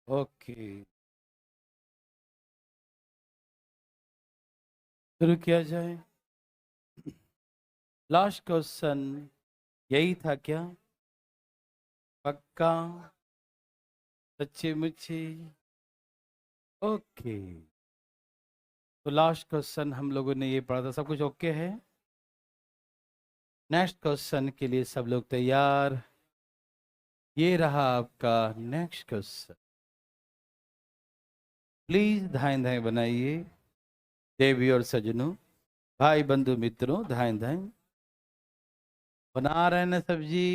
Okay, शुरू किया जाए। लास्ट क्वेश्चन यही था क्या? पक्का? सच्ची मुच्ची? ओके, तो लास्ट क्वेश्चन हम लोगों ने ये पढ़ा था, सब कुछ ओके है? नेक्स्ट क्वेश्चन के लिए सब लोग तैयार? ये रहा आपका नेक्स्ट क्वेश्चन। प्लीज धाएं धाएं बनाइए देवी और सजनों, भाई बंधु मित्रों, धाएं धाएं बना रहे हैं ना सब्जी?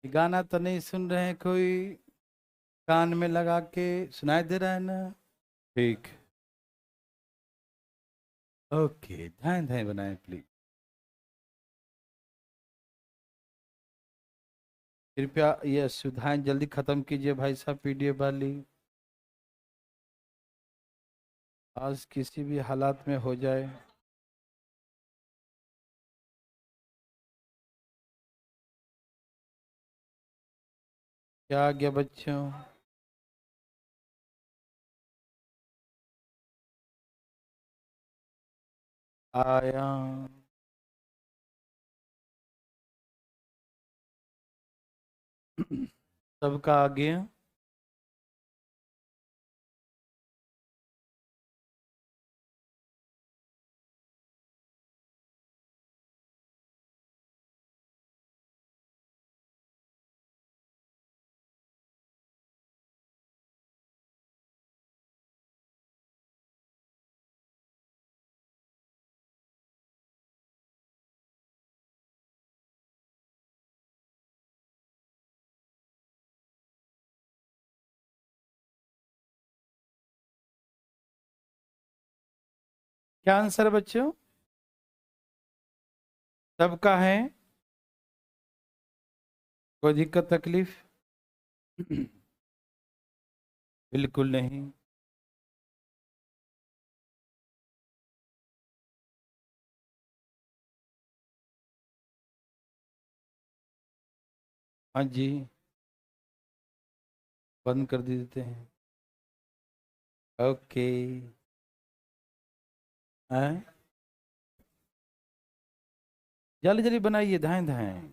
ये गाना तो नहीं सुन रहे हैं कोई? कान में लगा के सुनाई दे रहा है ना? ठीक, ओके, धाएं धाएं बनाएं प्लीज। कृपया ये सुविधाएं जल्दी खत्म कीजिए भाई साहब, पीडीएफ वाली। आज किसी भी हालात में हो जाए। क्या आ गया बच्चों? आया। सबका आ गया? क्या आंसर है बच्चों? सबका है? कोई दिक्कत तकलीफ? बिल्कुल नहीं। हाँ जी, बंद कर देते हैं। ओके। हैं? जल्दी जल्दी बनाइए, धाएं धाएं।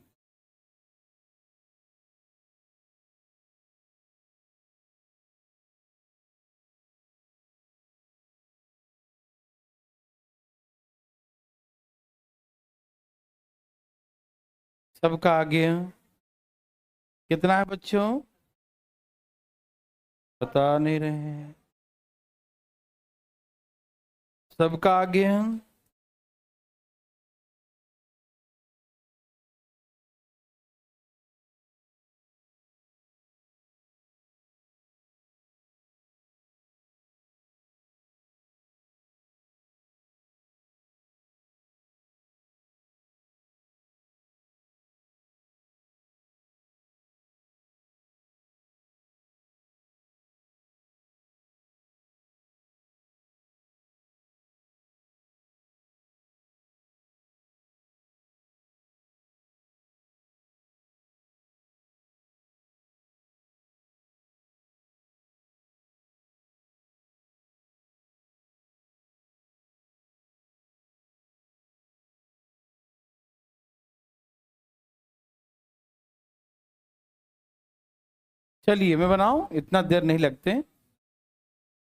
सबका आ गया? कितना है बच्चों? बता नहीं रहे हैं। सबका आ गया? चलिए मैं बनाऊं, इतना देर नहीं लगते।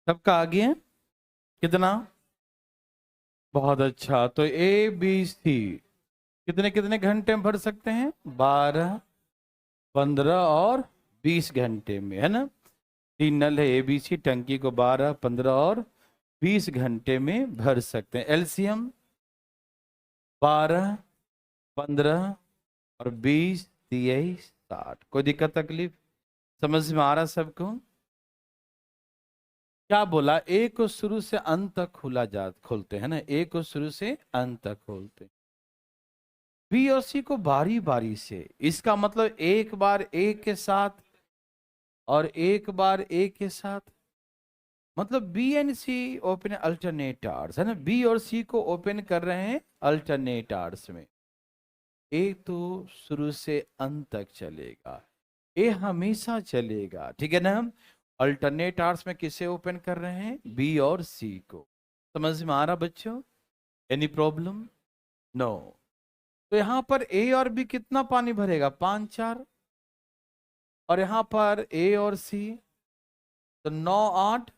सबका आ गया? कितना? बहुत अच्छा, तो ए बी सी कितने कितने घंटे में भर सकते हैं? 12, 15 और 20 घंटे में, है ना? तीन नल है एबीसी, टंकी को 12, 15 और 20 घंटे में भर सकते हैं। एलसीएम 12, 15 और 20, 23, 60। कोई दिक्कत तकलीफ? समझ में आ रहा सबको? क्या बोला? ए को शुरू से अंत तक खोलते हैं ना, ए को शुरू से अंत तक खोलते हैं। बी और सी को बारी बारी से, इसका मतलब एक बार ए के साथ और एक बार ए के साथ, मतलब B and C open alternate hours, है ना? बी और सी को ओपन कर रहे हैं अल्टरनेट आवर्स में। ए तो शुरू से अंत तक चलेगा, ए हमेशा चलेगा, ठीक है ना? अल्टरनेट आर्स में किसे ओपन कर रहे हैं? बी और सी को। समझ में आ रहा बच्चों? Any problem? नो। तो यहां पर ए और बी कितना पानी भरेगा? 5 4। और यहां पर ए और सी, तो 9 8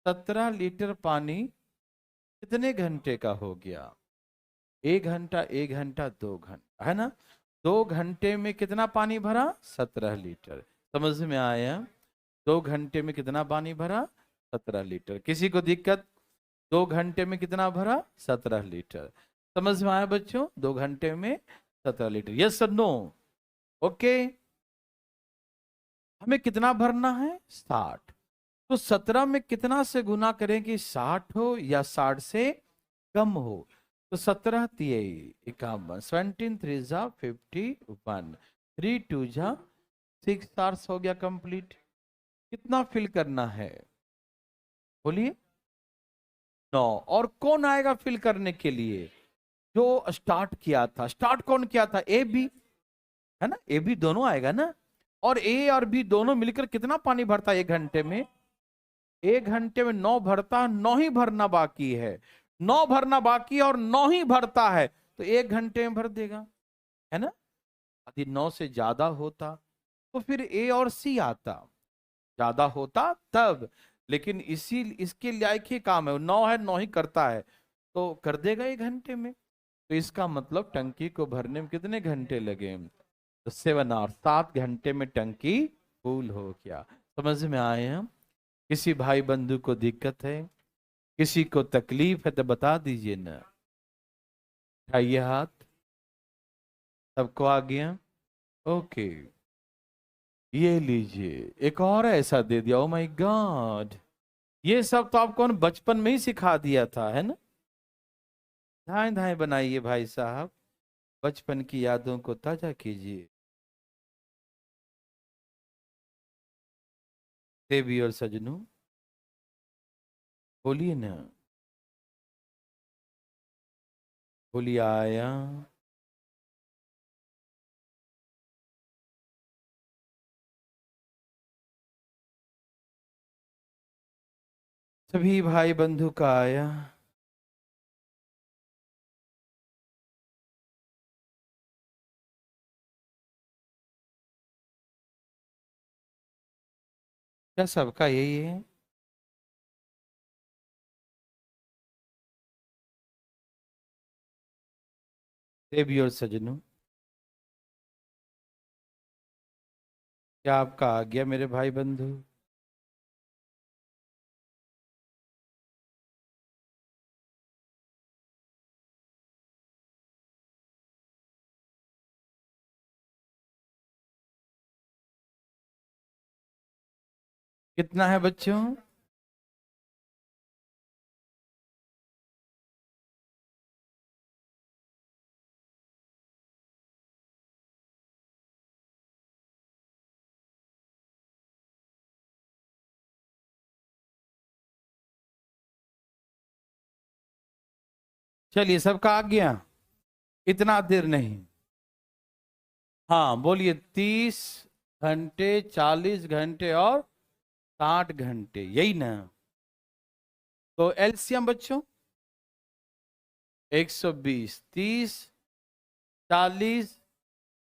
17 लीटर पानी कितने घंटे का हो गया? 1 घंटा, 1 घंटा, 2 घंटा, है ना? 2 घंटे में कितना पानी भरा? 17 लीटर। समझ में आया? 2 घंटे में कितना पानी भरा? 17 लीटर। किसी को दिक्कत? 2 घंटे में कितना भरा? 17 लीटर। समझ में आया बच्चों? 2 घंटे में 17 लीटर। यस और नो? ओके। हमें कितना भरना है? 60। तो 17 में कितना से गुना करें कि 60 हो या 60 से कम हो? तो 17 3 51, 17 3 जा 51, 3 2 जा 6 आवर्स हो गया कंप्लीट। कितना फिल करना है? बोलिए। 9। और कौन आएगा फिल करने के लिए? जो स्टार्ट किया था। स्टार्ट कौन किया था? ए बी, है ना? ए बी दोनों आएगा ना। और ए और बी दोनों मिलकर कितना पानी भरता है 1 घंटे में? 1 घंटे में 9 भरता है, 9 ही भरना बाकी है। 9 भरना बाकी है और 9 ही भरता है, तो 1 घंटे में भर देगा, है ना? यदि 9 से ज्यादा होता तो फिर ए और सी आता। ज्यादा होता तब, लेकिन इसी इसके लायक ही काम है। 9 है, 9 ही करता है, तो कर देगा 1 घंटे में। तो इसका मतलब टंकी को भरने में कितने घंटे लगे? तो 7 आवर, 7 घंटे में टंकी फुल हो गया। समझ में आए हम? किसी भाई बंधु को दिक्कत है, किसी को तकलीफ है तो बता दीजिए ना। उठाइए हाथ। सबको आ गया? ओके। ये लीजिए, एक और ऐसा दे दिया। Oh my God! ये सब तो आपको बचपन में ही सिखा दिया था, है ना? धाए धाए बनाइए भाई साहब, बचपन की यादों को ताजा कीजिए। देवी और सजनों, बोलिए ना, बोलिए। आया? सभी भाई बंधु का आया? क्या सबका यही है? देवी और सजनों, क्या आपका आ गया मेरे भाई बंधु? कितना है बच्चों? चलिए, सबका आ गया? इतना देर नहीं। हाँ बोलिए। 30 घंटे, 40 घंटे और 60 घंटे, यही ना? तो एलसीएम बच्चों 120, 30 40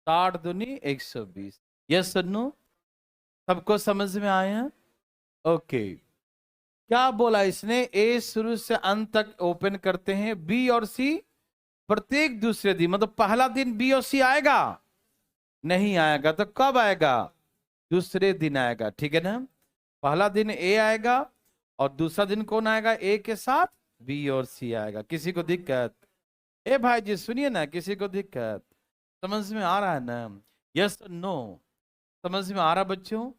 60 दूनी 120। यस सन्नू? सबको समझ में आया? ओके। क्या बोला इसने? ए शुरू से अंत तक ओपन करते हैं, बी और सी प्रत्येक दूसरे दिन। मतलब पहला दिन बी और सी आएगा? नहीं आएगा। तो कब आएगा? दूसरे दिन आएगा, ठीक है ना? पहला दिन ए आएगा और दूसरा दिन कौन आएगा? ए के साथ बी और सी आएगा। किसी को दिक्कत? ए भाई जी सुनिए ना, किसी को दिक्कत? समझ में आ रहा है ना? Yes no? समझ में आ रहा बच्चों?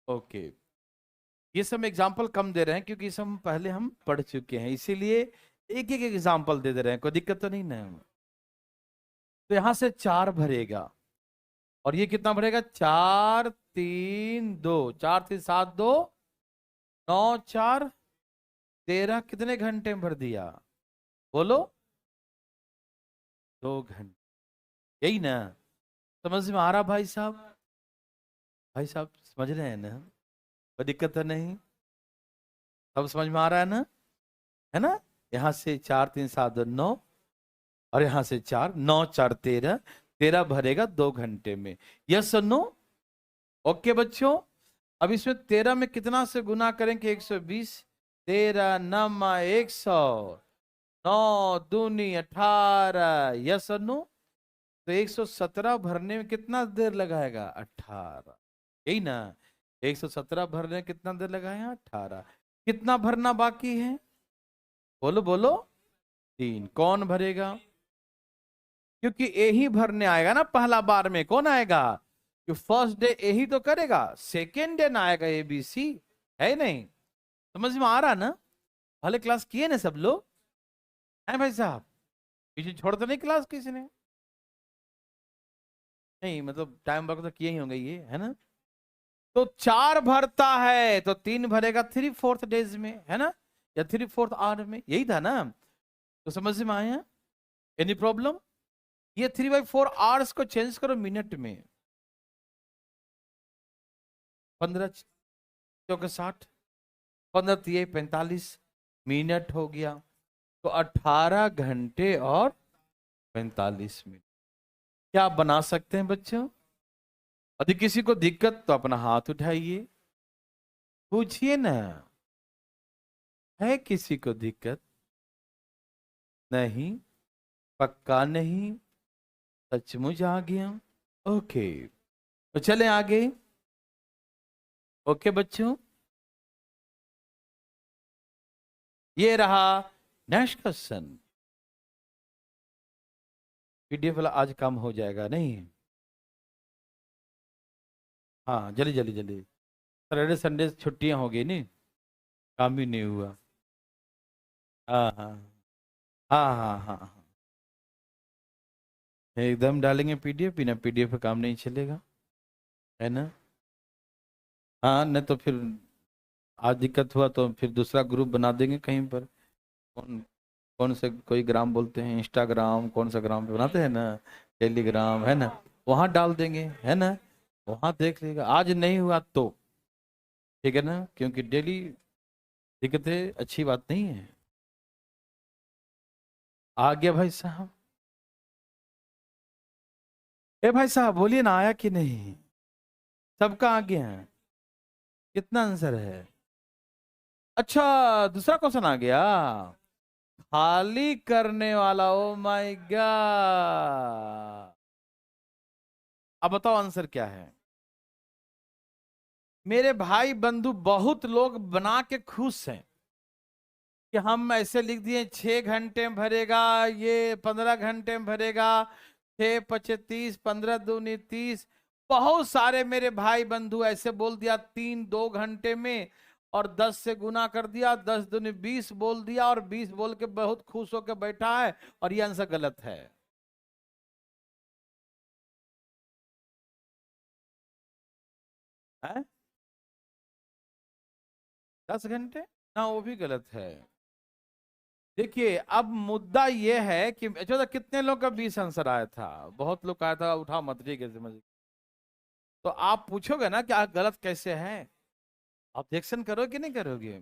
ओके। ये सब एग्जाम्पल कम दे रहे हैं क्योंकि ये सब पहले हम पढ़ चुके हैं, इसीलिए एक एक एग्जाम्पल दे रहे हैं। कोई दिक्कत तो नहीं ना? तो यहां से 4 भरेगा और ये कितना भरेगा? 4 3 2, 4 3 7 2 9 4 13। कितने घंटे में भर दिया? बोलो। 2 घंटे, यही ना? समझ में आ रहा भाई साहब? भाई साहब समझ रहे हैं ना? कोई दिक्कत तो नहीं? सब समझ में आ रहा है ना? है ना? यहाँ से 4 3 7 2 9, और यहाँ से 4 9 4 13, 13 भरेगा 2 घंटे में। यस और नो? ओके बच्चों, अब इसमें 13 में कितना से गुना करेंगे? 120, 13 नमा 100, 9 दूनी 18, यस और नो? तो 117 भरने में कितना देर लगाएगा? 18, यही ना? 117 भरने में कितना देर लगाएगा? 18। कितना भरना बाकी है? बोलो बोलो। 3। कौन भरेगा? क्योंकि ए ही भरने आएगा ना पहला बार में। कौन आएगा? कि फर्स्ट डे ए ही तो करेगा, सेकेंड डे ना आएगा ए बी सी। है नहीं? समझ में आ रहा ना? पहले क्लास किए ना सब लोग? है भाई साहब? किसी छोड़ तो नहीं क्लास किसी ने? नहीं मतलब टाइम वर्क तो किए ही होंगे ये, है ना? तो 4 भरता है तो 3 भरेगा 3/4 डेज में, है ना? या 3/4 आवर में, यही था ना? तो समझ में आया? Any problem? ये 3/4 आवर्स को चेंज करो मिनट में। 15 चौके 60, 15 तिये 45 मिनट हो गया। तो 18 घंटे और 45 मिनट। क्या आप बना सकते हैं बच्चों? यदि किसी को दिक्कत तो अपना हाथ उठाइए, पूछिए ना। है किसी को दिक्कत? नहीं? पक्का नहीं? सचमुच आ गया? ओके, तो चले आगे। ओके बच्चों, ये रहा नेक्स्ट क्वेश्चन। पीडीएफ वाला आज काम हो जाएगा नहीं? हाँ जल्दी जल्दी जल्दी। सैटरडे संडे छुट्टियां हो गई नहीं, काम भी नहीं हुआ। हाँ हाँ हाँ हाँ हाँ हाँ, एकदम डालेंगे पीडीएफ, बिना पीडीएफ पे काम नहीं चलेगा, है ना? हाँ नहीं तो फिर आज दिक्कत हुआ तो फिर दूसरा ग्रुप बना देंगे कहीं पर। कौन कौन से कोई ग्राम बोलते हैं, इंस्टाग्राम कौन सा ग्राम पे बनाते हैं ना, टेलीग्राम, है ना? वहां डाल देंगे, है ना? वहां देख लेगा। आज नहीं हुआ तो ठीक है ना, क्योंकि डेली दिक्कतें अच्छी बात नहीं है। आ गया भाई साहब? ए भाई साहब बोलिए ना, आया कि नहीं? सबका आ गया है? कितना आंसर है? अच्छा, दूसरा क्वेश्चन आ गया। खाली करने वाला, ओ माय गॉड। अब बताओ आंसर क्या है? मेरे भाई बंधु बहुत लोग बना के खुश हैं कि हम ऐसे लिख दिए 6 घंटे में भरेगा, ये 15 घंटे में भरेगा, 6×5 = 30, 15×2 = 30। बहुत सारे मेरे भाई बंधु ऐसे बोल दिया 3 2 घंटे में, और 10 से गुना कर दिया, 10×2 = 20 बोल दिया, और 20 बोल के बहुत खुश होकर बैठा है। और ये आंसर गलत है। है? 10 घंटे ना, वो भी गलत है। देखिए अब मुद्दा ये है कि अच्छा कितने लोग का 20 आंसर आया था? बहुत लोग आया था, उठा मत, ठीक है समझ। तो आप पूछोगे ना कि आप गलत कैसे हैं? ऑब्जेक्शन करोगे कि नहीं करोगे?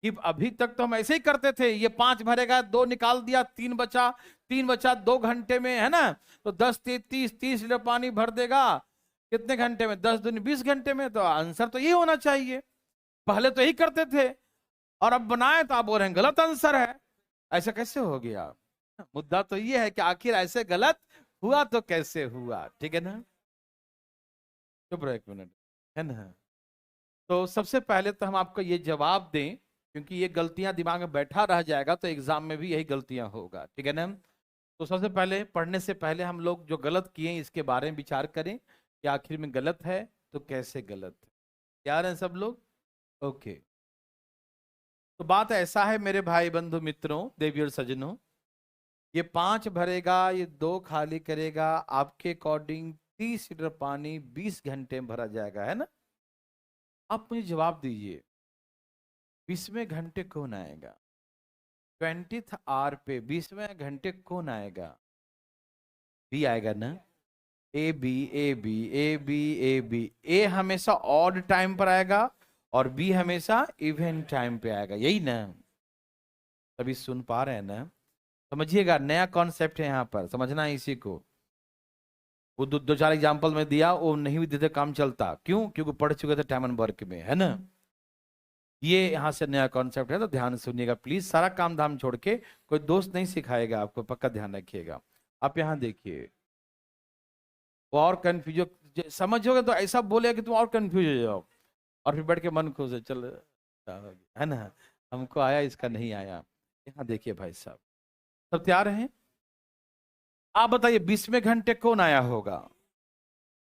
कि अभी तक तो हम ऐसे ही करते थे, ये 5 भरेगा, 2 निकाल दिया, 3 बचा, 3 बचा 2 घंटे में, है ना? तो 10 30 लीटर पानी भर देगा कितने घंटे में? 10×2 = 20 घंटे में। तो आंसर तो ये होना चाहिए। पहले तो यही करते थे, और अब बनाए तो आप बोल रहे हैं गलत आंसर है। ऐसा कैसे हो गया? मुद्दा तो ये है कि आखिर ऐसे गलत हुआ तो कैसे हुआ, ठीक है ना? चुप रहो 1 मिनट, है ना? तो सबसे पहले तो हम आपको ये जवाब दें, क्योंकि ये गलतियां दिमाग में बैठा रह जाएगा तो एग्जाम में भी यही गलतियां होगा, ठीक है ना? तो सबसे पहले पढ़ने से पहले हम लोग जो गलत किए हैं इसके बारे में विचार करें कि आखिर में गलत है तो कैसे गलत है। तैयार हैं सब लोग? ओके। तो बात ऐसा है मेरे भाई बंधु मित्रों, देवी और सज्जनों, ये 5 भरेगा, ये 2 खाली करेगा, आपके अकॉर्डिंग 30 लीटर पानी 20 घंटे में भरा जाएगा, है ना? आप मुझे जवाब दीजिए, 20वें घंटे कौन आएगा? 20th आवर पे 20वें घंटे कौन आएगा? बी आएगा ना? A B A B A B A B. A हमेशा ऑड टाइम पर आएगा, और बी हमेशा इवन टाइम पे आएगा, यही ना? तभी सुन पा रहे हैं ना? समझिएगा, नया कॉन्सेप्ट है यहाँ पर, समझना है इसी को। वो दो चार एग्जाम्पल में दिया, वो नहीं भी देते काम चलता, क्यों? क्योंकि पढ़ चुके थे टाइम एंड वर्क में, है ना? ये यहाँ से नया कॉन्सेप्ट है, तो ध्यान से सुनिएगा प्लीज। सारा काम धाम छोड़ के, कोई दोस्त नहीं सिखाएगा आपको, पक्का ध्यान रखिएगा। आप यहाँ देखिए, वो और कंफ्यूज समझोगे तो ऐसा बोले कि तुम और कंफ्यूज हो जाओ, और फिर बैठ के मन खुश है, चल, है ना, हमको आया, इसका नहीं आया। यहाँ देखिए भाई साहब, सब तैयार हैं? आप बताइए 20वें घंटे कौन आया होगा?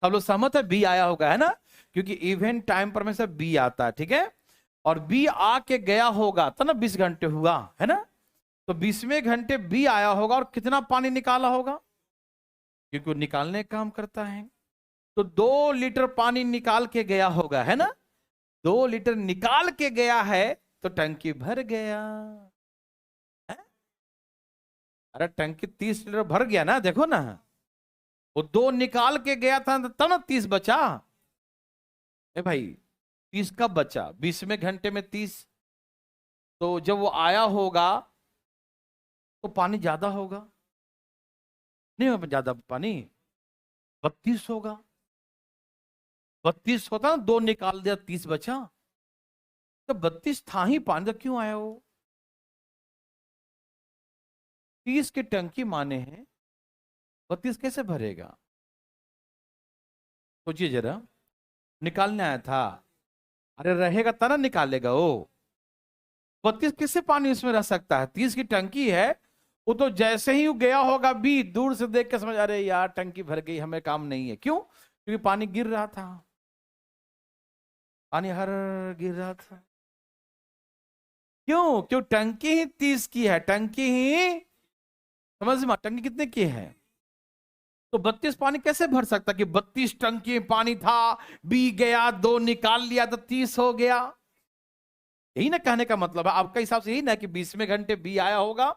सब लोग सहमत है, बी आया होगा, है ना? क्योंकि इवेंट टाइम पर में से बी आता है, ठीक है? और बी आके गया होगा तो ना 20 घंटे हुआ, है ना? तो 20वें घंटे बी आया होगा, और कितना पानी निकाला होगा? क्योंकि वो निकालने का काम करता है। तो 2 लीटर पानी निकाल के गया होगा, है ना? 2 लीटर निकाल के गया है, तो टंकी भर गया है? अरे टंकी 30 लीटर भर गया ना, देखो ना। वो 2 निकाल के गया था, तब ना 30 बचा। ए भाई, 30 कब बचा? 20वें घंटे में 30। तो जब वो आया होगा तो पानी ज्यादा होगा, नहीं होगा ज्यादा पानी? 32 होगा। 32 होता ना, 2 निकाल दिया, 30 बचा। तो 32 था ही पानी, तो क्यों आया वो? 30 की टंकी माने हैं, 32 कैसे भरेगा? सोचिए जरा, निकालने आया था। अरे रहेगा तब ना निकालेगा वो। 32 किससे पानी उसमें रह सकता है? 30 की टंकी है। वो तो जैसे ही वो गया होगा, बी दूर से देख के समझ, अरे यार टंकी भर गई, हमें काम नहीं है। क्यों? क्योंकि पानी गिर रहा था, पानी हर गिर रहा था। क्यों? क्यों? टंकी ही 30 की है, टंकी ही, समझ में, टंकी कितने की है? तो 32 पानी कैसे भर सकता कि 32 टंकी पानी था, बी गया, 2 निकाल लिया, तो 30 हो गया। यही ना कहने का मतलब है आपका हिसाब से, यही ना कि 20वें घंटे बी आया होगा,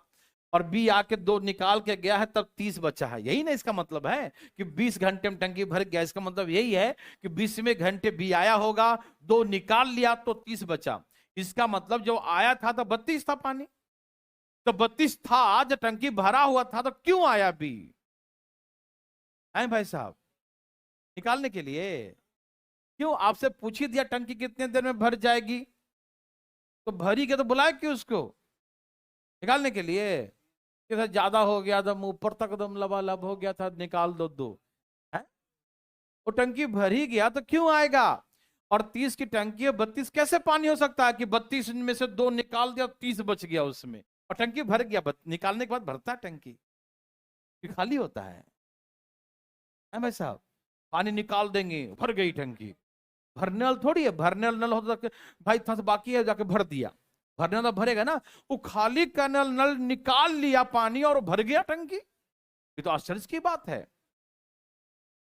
और बी आके 2 निकाल के गया है, तब 30 बचा है। यही ना इसका मतलब है कि 20 घंटे में टंकी भर गया। इसका मतलब यही है कि 20वें घंटे बी आया होगा, 2 निकाल लिया, तो 30 बचा। इसका मतलब जो आया था तो 32 था पानी। तो 32 था, जब टंकी भरा हुआ था, तो क्यों आया बी? है भाई साहब, निकालने के लिए। क्यों? आपसे पूछ ही दिया टंकी कितने देर में भर जाएगी, तो भरी के तो बुलाए क्यों उसको? निकालने के लिए। कि ज्यादा हो गया, दम ऊपर तक दम लबालब हो गया था, निकाल दो दो, है? वो टंकी भर ही गया, तो क्यों आएगा? और 30 की टंकी है, 32 कैसे पानी हो सकता है कि 32 में से 2 निकाल दिया, 30 बच गया उसमें, और टंकी भर गया? निकालने के बाद भरता है टंकी कि खाली होता है भाई साहब? पानी निकाल देंगे, भर गई टंकी। भरने वाला थोड़ी है, भरने वाला नल होता तो भाई था बाकी है, जाके भर दिया। भरने वाला भरेगा ना। वो खाली का नल, नल निकाल लिया पानी, और भर गया टंकी। ये तो आश्चर्य की बात है।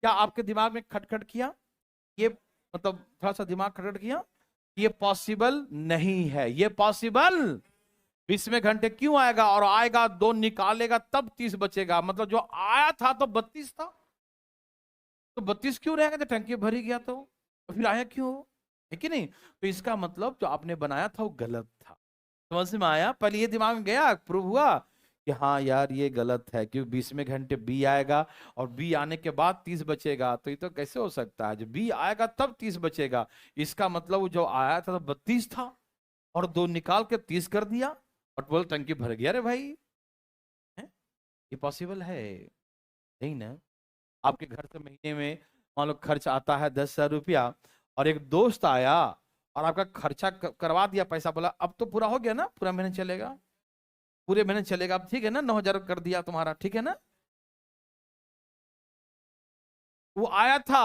क्या आपके दिमाग में खटखट किया? ये मतलब थोड़ा सा दिमाग खटखट किया? ये पॉसिबल नहीं है, ये पॉसिबल। 20वें घंटे क्यों आएगा? और आएगा, 2 निकालेगा, तब 30 बचेगा। मतलब जो आया था तो 32 था, तो 32 क्यों रहेगा जब टंकी भरी गया? तो फिर आया क्यों? है कि नहीं? तो इसका मतलब जो आपने बनाया था वो गलत था। समझ में आया? पहले ये दिमाग में गया, प्रूव हुआ कि हाँ यार ये गलत है, क्योंकि 20वें घंटे बी आएगा, और बी आने के बाद 30 बचेगा। तो ये तो कैसे हो सकता है? जब बी आएगा तब 30 बचेगा। इसका मतलब वो जो आया था तो 32 था, और 2 निकाल के 30 कर दिया, और बोल टंकी भर गया। अरे भाई, है? ये पॉसिबल है? नहीं ना। आपके घर से महीने में मान लो खर्च आता है 10,000 रुपया, और एक दोस्त आया और आपका खर्चा करवा दिया, पैसा बोला अब तो पूरा हो गया ना, पूरा महीने चलेगा, पूरे महीने चलेगा, अब ठीक है ना, 9,000 कर दिया तुम्हारा, ठीक है ना? वो आया था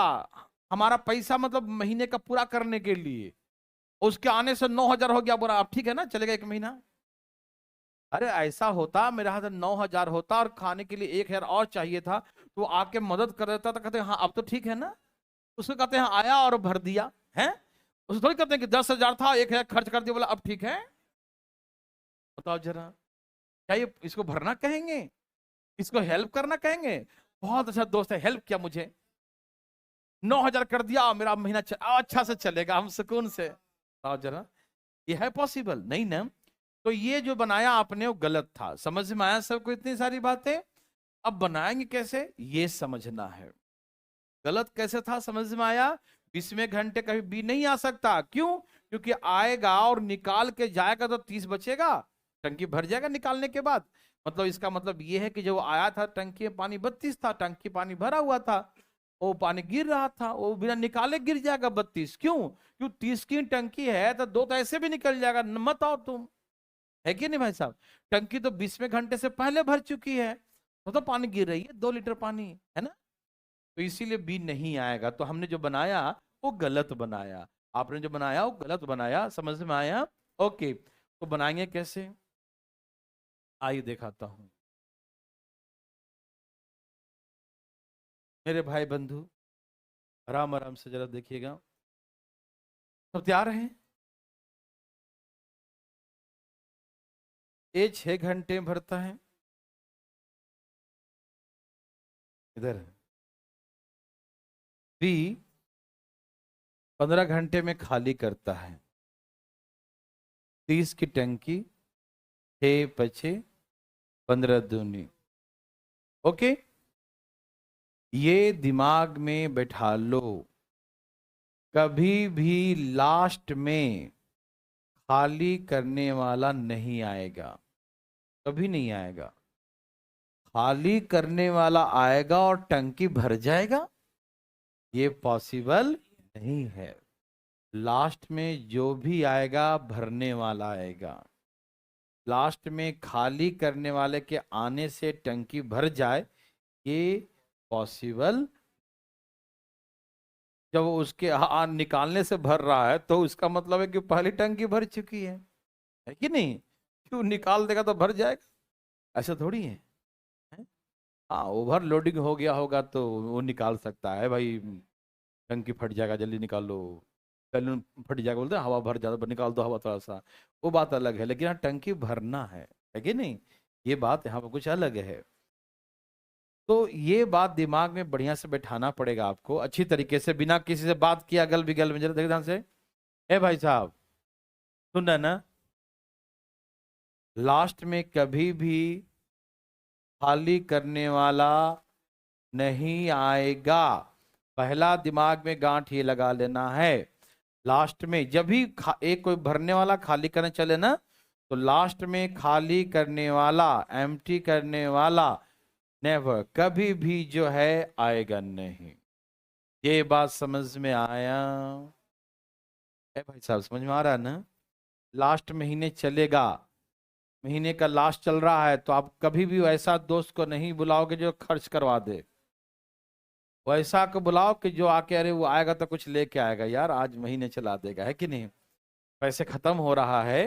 हमारा पैसा मतलब महीने का पूरा करने के लिए, उसके आने से 9,000 हो गया, बोला अब ठीक है ना, चलेगा 1 महीना। अरे ऐसा होता, मेरे हाथ 9,000 होता, और खाने के लिए 1,000 और चाहिए था, तो आके मदद कर देता, तो कहते हाँ अब तो ठीक है ना। उसको कहते हैं आया और भर दिया है। उसको थोड़ी कहते हैं कि 10,000 था, 1,000 खर्च कर दिया, बोला अब ठीक है। बताओ जरा, क्या ये इसको भरना कहेंगे? इसको हेल्प करना कहेंगे? बहुत अच्छा दोस्त है, हेल्प किया मुझे, 9,000 कर दिया, मेरा महीना अच्छा से चलेगा, हम सुकून से। बताओ जरा, ये है पॉसिबल? नहीं ना। तो ये जो बनाया आपने वो गलत था। समझ में आया सबको इतनी सारी बातें? अब बनाएंगे कैसे ये समझना है। गलत कैसे था समझ में आया? 20वें घंटे कभी बी नहीं आ सकता। क्यों? क्योंकि आएगा और निकाल के जाएगा तो 30 बचेगा, टंकी भर जाएगा निकालने के बाद। मतलब इसका मतलब ये है कि जब आया था टंकी में पानी 32 था, टंकी पानी भरा हुआ था, वो पानी गिर रहा था, वो बिना निकाले गिर जाएगा 32। क्यों 30 की टंकी है तो दो तो ऐसे भी निकल जाएगा, मत आओ तुम। है कि नहीं भाई साहब? टंकी तो 20वें घंटे से पहले भर चुकी है, तो पानी गिर रही है 2 लीटर पानी, है ना? तो इसीलिए बी नहीं आएगा। तो हमने जो बनाया वो गलत बनाया, आपने जो बनाया वो गलत बनाया। समझ में आया? ओके, तो बनाएंगे कैसे? आइए दिखाता हूं। मेरे भाई बंधु आराम आराम से जरा देखिएगा। सब तैयार हैं? ए 6 घंटे में भरता है, इधर। बी 15 घंटे में खाली करता है। 30 की टंकी, 6 × 5 = 15 दूनी। ओके, ये दिमाग में बैठा लो। कभी भी लास्ट में खाली करने वाला नहीं आएगा, कभी नहीं आएगा। खाली करने वाला आएगा और टंकी भर जाएगा, ये पॉसिबल नहीं है। लास्ट में जो भी आएगा भरने वाला आएगा। लास्ट में खाली करने वाले के आने से टंकी भर जाए, ये पॉसिबल। जब वो उसके निकालने से भर रहा है तो उसका मतलब है कि पहली टंकी भर चुकी है कि नहीं? क्यों निकाल देगा तो भर जाएगा? ऐसा थोड़ी है, है? हाँ, ओवर लोडिंग हो गया होगा तो वो निकाल सकता है भाई, टंकी फट जाएगा जल्दी निकाल लो, बैलून फट जाएगा बोलते हैं, हवा भर जाता निकाल दो हवा थोड़ा सा, वो बात अलग है। लेकिन हाँ, टंकी भरना है कि नहीं? ये बात यहाँ पर कुछ अलग है। तो ये बात दिमाग में बढ़िया से बैठाना पड़ेगा आपको, अच्छी तरीके से, बिना किसी से बात किया अगल बिगल में। जरा देख ध्यान से, ए भाई साहब सुन रहे ना? लास्ट में कभी भी खाली करने वाला नहीं आएगा। पहला दिमाग में गांठ ये लगा लेना है। लास्ट में जब भी एक कोई भरने वाला खाली करने चले ना, तो लास्ट में खाली करने वाला, एम्प्टी करने वाला नेवर, कभी भी जो है आएगा नहीं। ये बात समझ में आया? है भाई साहब, समझ में आ रहा है ना? लास्ट महीने चलेगा, महीने का लास्ट चल रहा है, तो आप कभी भी वैसा दोस्त को नहीं बुलाओगे जो खर्च करवा दे। वैसा को बुलाओ कि जो आके अरे वो आएगा तो कुछ लेके आएगा, यार आज महीने चला देगा, है कि नहीं? पैसे खत्म हो रहा है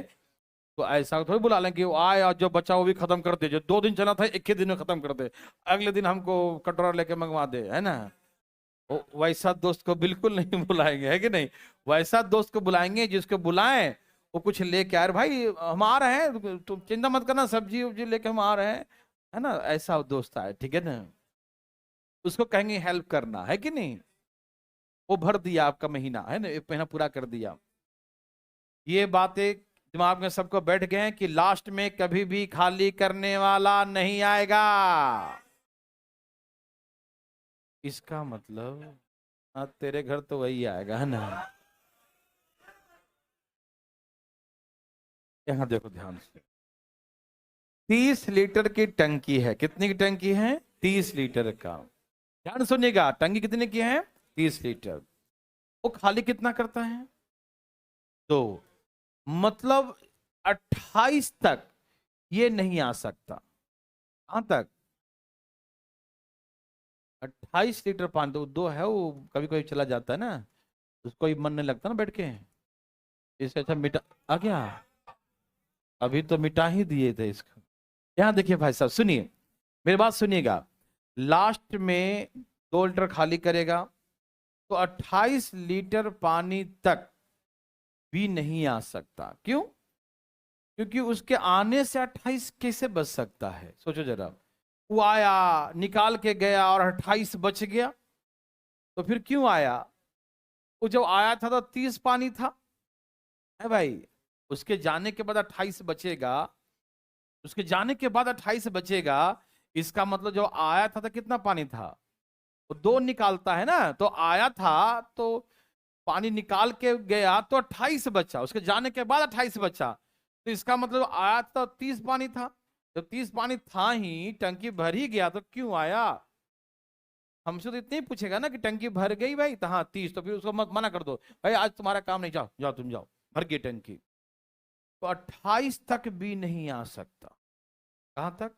तो ऐसा थोड़ी बुला लें कि वो आए और जो बचा वो भी खत्म कर दे, जो 2 दिन चला था 1 ही दिन में खत्म कर दे, अगले दिन हमको कटोरा लेके मंगवा दे, है ना? वैसा दोस्त को बिल्कुल नहीं बुलाएंगे, है कि नहीं? वैसा दोस्त को बुलाएंगे जिसको बुलाएं वो कुछ लेके आए, भाई हम आ रहे हैं, तुम चिंता मत करना, सब्जी उब्जी लेके हम आ रहे हैं, है ना? ऐसा दोस्त आए, ठीक है ना? उसको कहेंगे हेल्प करना, है कि नहीं? वो भर दिया आपका महीना, है ना, 1 महीना पूरा कर दिया। ये बातें दिमाग में सबको बैठ गए हैं कि लास्ट में कभी भी खाली करने वाला नहीं आएगा। इसका मतलब हाँ, तेरे घर तो वही आएगा, है ना? यहां देखो ध्यान से, 30 लीटर की टंकी है। कितनी की टंकी है? 30 लीटर का। ध्यान सुनिएगा, टंकी कितने की है? 30 लीटर। वो खाली कितना करता है? 2। मतलब 28 तक ये नहीं आ सकता। कहां तक? 28 लीटर पानी, तो 2 है, वो कभी कभी चला जाता है ना, उसको ही मन नहीं लगता ना बैठ के, इससे अच्छा मिटा आ गया। अभी तो मिटा ही दिए थे इसको। यहां देखिए भाई साहब, सुनिए, मेरी बात सुनिएगा। लास्ट में 2 लीटर खाली करेगा तो 28 लीटर पानी तक भी नहीं आ सकता। क्यों? क्योंकि उसके आने से 28 कैसे बच सकता है? सोचो जरा, वो आया निकाल के गया और 28 बच गया, तो फिर क्यों आया? वो जब आया था तो 30 पानी था, है भाई। उसके जाने के बाद 28 बचेगा, उसके जाने के बाद 28 बचेगा। इसका मतलब जो आया था तो कितना पानी था, वो दो निकालता है ना, तो आया था तो पानी निकाल के गया तो 28 बचा, उसके जाने के बाद 28 बचा। तो इसका मतलब आया तो 30 पानी था। जब 30 पानी था ही, टंकी भर ही गया, तो क्यों आया? हमसे तो इतने ही पूछेगा ना कि टंकी भर गई भाई, तो हाँ 30, तो फिर उसको मत मना कर दो, भाई आज तुम्हारा काम नहीं, जाओ जाओ तुम जाओ, भर गई टंकी। तो 28 तक भी नहीं आ सकता। कहां तक?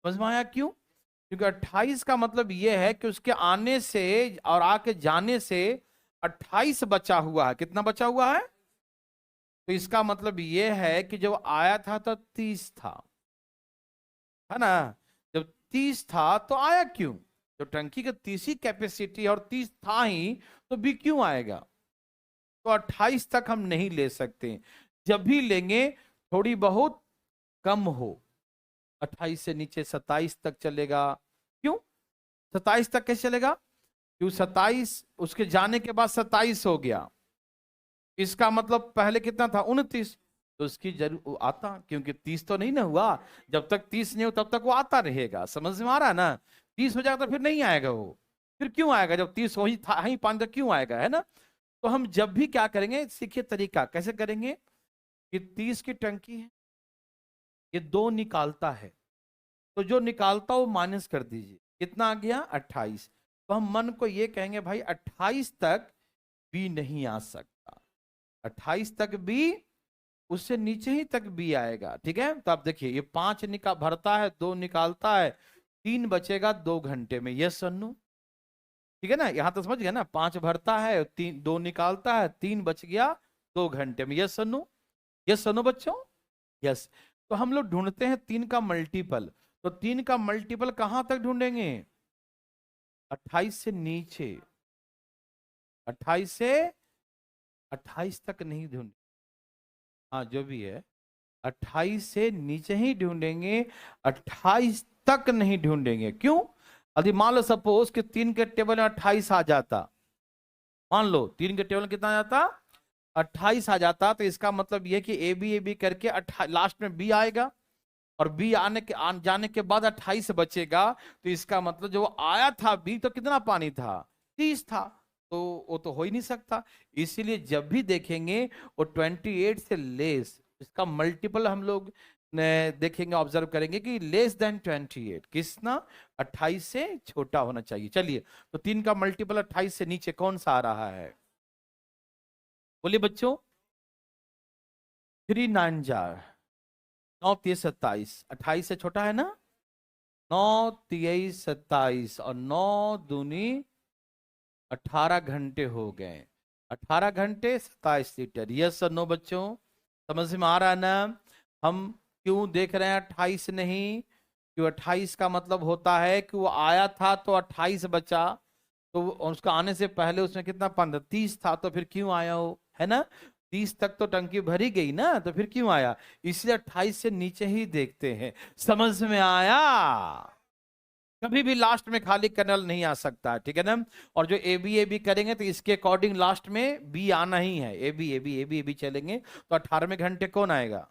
समझ में आया क्यों? क्योंकि 28 का मतलब यह है कि उसके आने से और आके जाने से 28 बचा हुआ है। कितना बचा हुआ है? तो इसका मतलब यह है कि जब आया था तो 30 था, है ना? जब 30 था तो आया क्यों? तो टंकी का 30 ही कैपेसिटी और 30 था ही, तो भी क्यों आएगा? तो 28 तक हम नहीं ले सकते। जब भी लेंगे थोड़ी बहुत कम हो। 28 से नीचे 27 तक चलेगा। क्यों 27 तक कैसे चलेगा? क्यों 27 उसके जाने के बाद 27 हो गया, इसका मतलब पहले कितना था? 29। तो उसकी जरूर आता, क्योंकि 30 तो नहीं ना हुआ। जब तक 30 नहीं हो तब तक वो आता रहेगा। समझ में आ रहा है ना? 30 हो जाएगा तो फिर नहीं आएगा वो। फिर क्यों आएगा जब 30 हो ही था ही पानी, तो क्यों आएगा, है ना? तो हम जब भी क्या करेंगे, सीखिए तरीका कैसे करेंगे। कि 30 की टंकी है, ये दो निकालता है, तो जो निकालता वो माइनस कर दीजिए, कितना आ गया? 28। तो हम मन को ये कहेंगे भाई 28 तक भी नहीं आ सकता। 28 तक भी, उससे नीचे ही तक भी आएगा। ठीक है, तो आप देखिए ये 5 भरता है, 2 निकालता है, 3 बचेगा 2 घंटे में। यस सन्नू? ठीक है ना, यहां तो समझ गया ना? 5 भरता है, 3 2 निकालता है, 3 बच गया 2 घंटे में। यस सन्नू? यस सन्नू बच्चों? यस। तो हम लोग ढूंढते हैं 3 का मल्टीपल। तो 3 का मल्टीपल कहां तक ढूंढेंगे? 28 से नीचे। 28 से 28 तक नहीं ढूंढ, हाँ जो भी है, 28 से नीचे ही ढूंढेंगे, 28 तक नहीं ढूंढेंगे। क्यों? यदि मान लो सपोज कि 3 के टेबल में 28 आ जाता, मान लो 3 के टेबल में कितना आ जाता? 28 आ जाता, तो इसका मतलब यह कि ए बी करके लास्ट में बी आएगा, और बी जाने के बाद 28 बचेगा। तो इसका मतलब जो आया था बी, तो कितना पानी था? 30 था। तो वो तो हो ही नहीं सकता। इसीलिए जब भी देखेंगे वो 28 से लेस, इसका मल्टीपल हम लोग देखेंगे, ऑब्जर्व करेंगे कि लेस देन 28, किसना? 28 से छोटा होना चाहिए। चलिए, तो 3 का मल्टीपल 28 से नीचे कौन सा आ रहा है? बोलिए बच्चों। 3 9 जार, 9 30 27, 28 से छोटा है ना? 9 23 27, और 9 दूनी 18 घंटे हो गए। 18 घंटे 27 लीटर। यस और नो बच्चों? समझ में आ रहा है ना? हम क्यों देख रहे हैं 28 नहीं? क्यों 28 का मतलब होता है कि वो आया था तो 28 बचा, तो उसका आने से पहले उसमें कितना पानी था? 30 था, तो फिर क्यों आया हो, है ना? 30 तक तो टंकी भरी गई ना, तो फिर क्यों आया? इसलिए 28 से नीचे ही देखते हैं। समझ में आया? कभी भी लास्ट में खाली कर्नल नहीं आ सकता, ठीक है ना? और जो ए बी करेंगे तो इसके अकॉर्डिंग लास्ट में बी आना ही है। ए बी चलेंगे, तो 18वें घंटे कौन आएगा?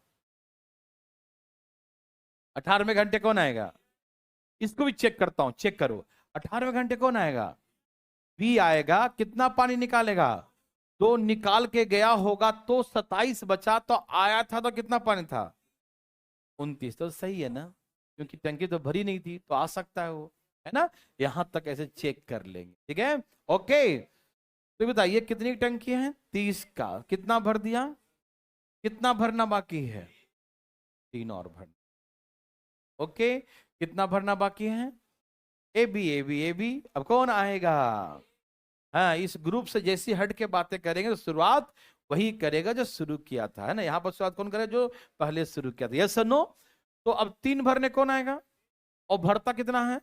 18वें घंटे कौन आएगा? इसको भी चेक करता हूं, चेक करो। 18वें घंटे कौन आएगा? बी आएगा। कितना पानी निकालेगा? 2 निकाल के गया होगा, तो 27 बचा, तो आया था तो कितना पानी था? 29। तो सही है ना? क्योंकि टंकी तो भरी नहीं थी, तो आ सकता है वो, है ना? यहां तक ऐसे चेक कर लेंगे, ठीक है? ओके। तो बताइए कितनी टंकी है? 30 का कितना भर दिया? कितना भरना बाकी है? 3 और भरना। ओके, कितना भरना बाकी है? A B. अब कौन आएगा? हाँ, इस ग्रुप से जैसी हट के बातें करेंगे तो शुरुआत वही करेगा जो शुरू किया था, है ना? यहाँ पर शुरुआत कौन करे? जो पहले शुरू किया था। Yes no? तो अब 3 भरने कौन आएगा? और भरता कितना है?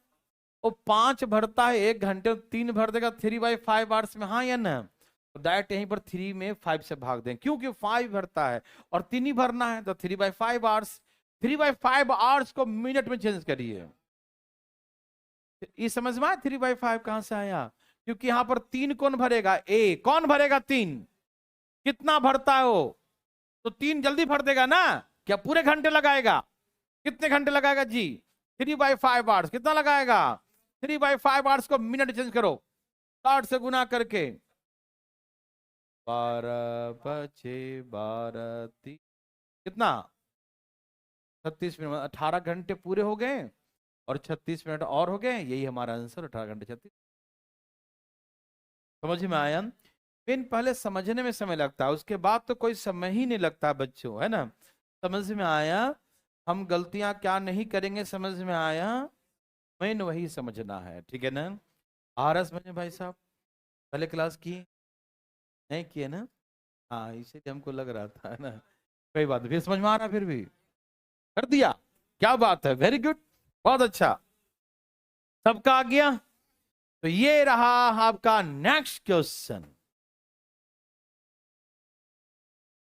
वो 5 भरता है 1 घंटे, 3 भर देगा 3/5 आवर्स में, हाँ या ना? तो डायरेक्ट यहीं पर 3 में 5 से भाग दें, क्योंकि 5 भरता है और 3 ही भरना है, तो 3/5 आवर्स। 3/5 आवर्स को मिनट में चेंज करिए। ये समझ में आया 3/5 कहां से आया? क्योंकि यहां पर 3 कौन भरेगा? ए कौन भरेगा? 3। कितना भरता है वो? तो 3 जल्दी भर देगा ना, क्या पूरे घंटे लगाएगा? कितने घंटे लगाएगा जी? 3/5 आवर्स। कितना लगाएगा? 3/5 आवर्स को मिनट चेंज करो, 60 से गुना करके। 12 बचे 12 3 कितना? 36 मिनट, 18 घंटे पूरे हो गए और 36 मिनट और हो गए। यही हमारा आंसर, 18 घंटे 36। समझ में आया? पेन पहले समझने में समय लगता है, उसके बाद तो कोई समय ही नहीं लगता बच्चों, है ना? समझ में आया? हम गलतियां क्या नहीं करेंगे, समझ में आया? मेन वही समझना है, ठीक है ना? आ रहा समझ में भाई साहब? पहले क्लास की नहीं किए ना? हाँ, इसीलिए हमको लग रहा था, है ना? कोई बात नहीं, फिर समझ में आ रहा, फिर भी कर दिया। क्या बात है, वेरी गुड, बहुत अच्छा। सबका आ गया? तो ये रहा आपका नेक्स्ट क्वेश्चन।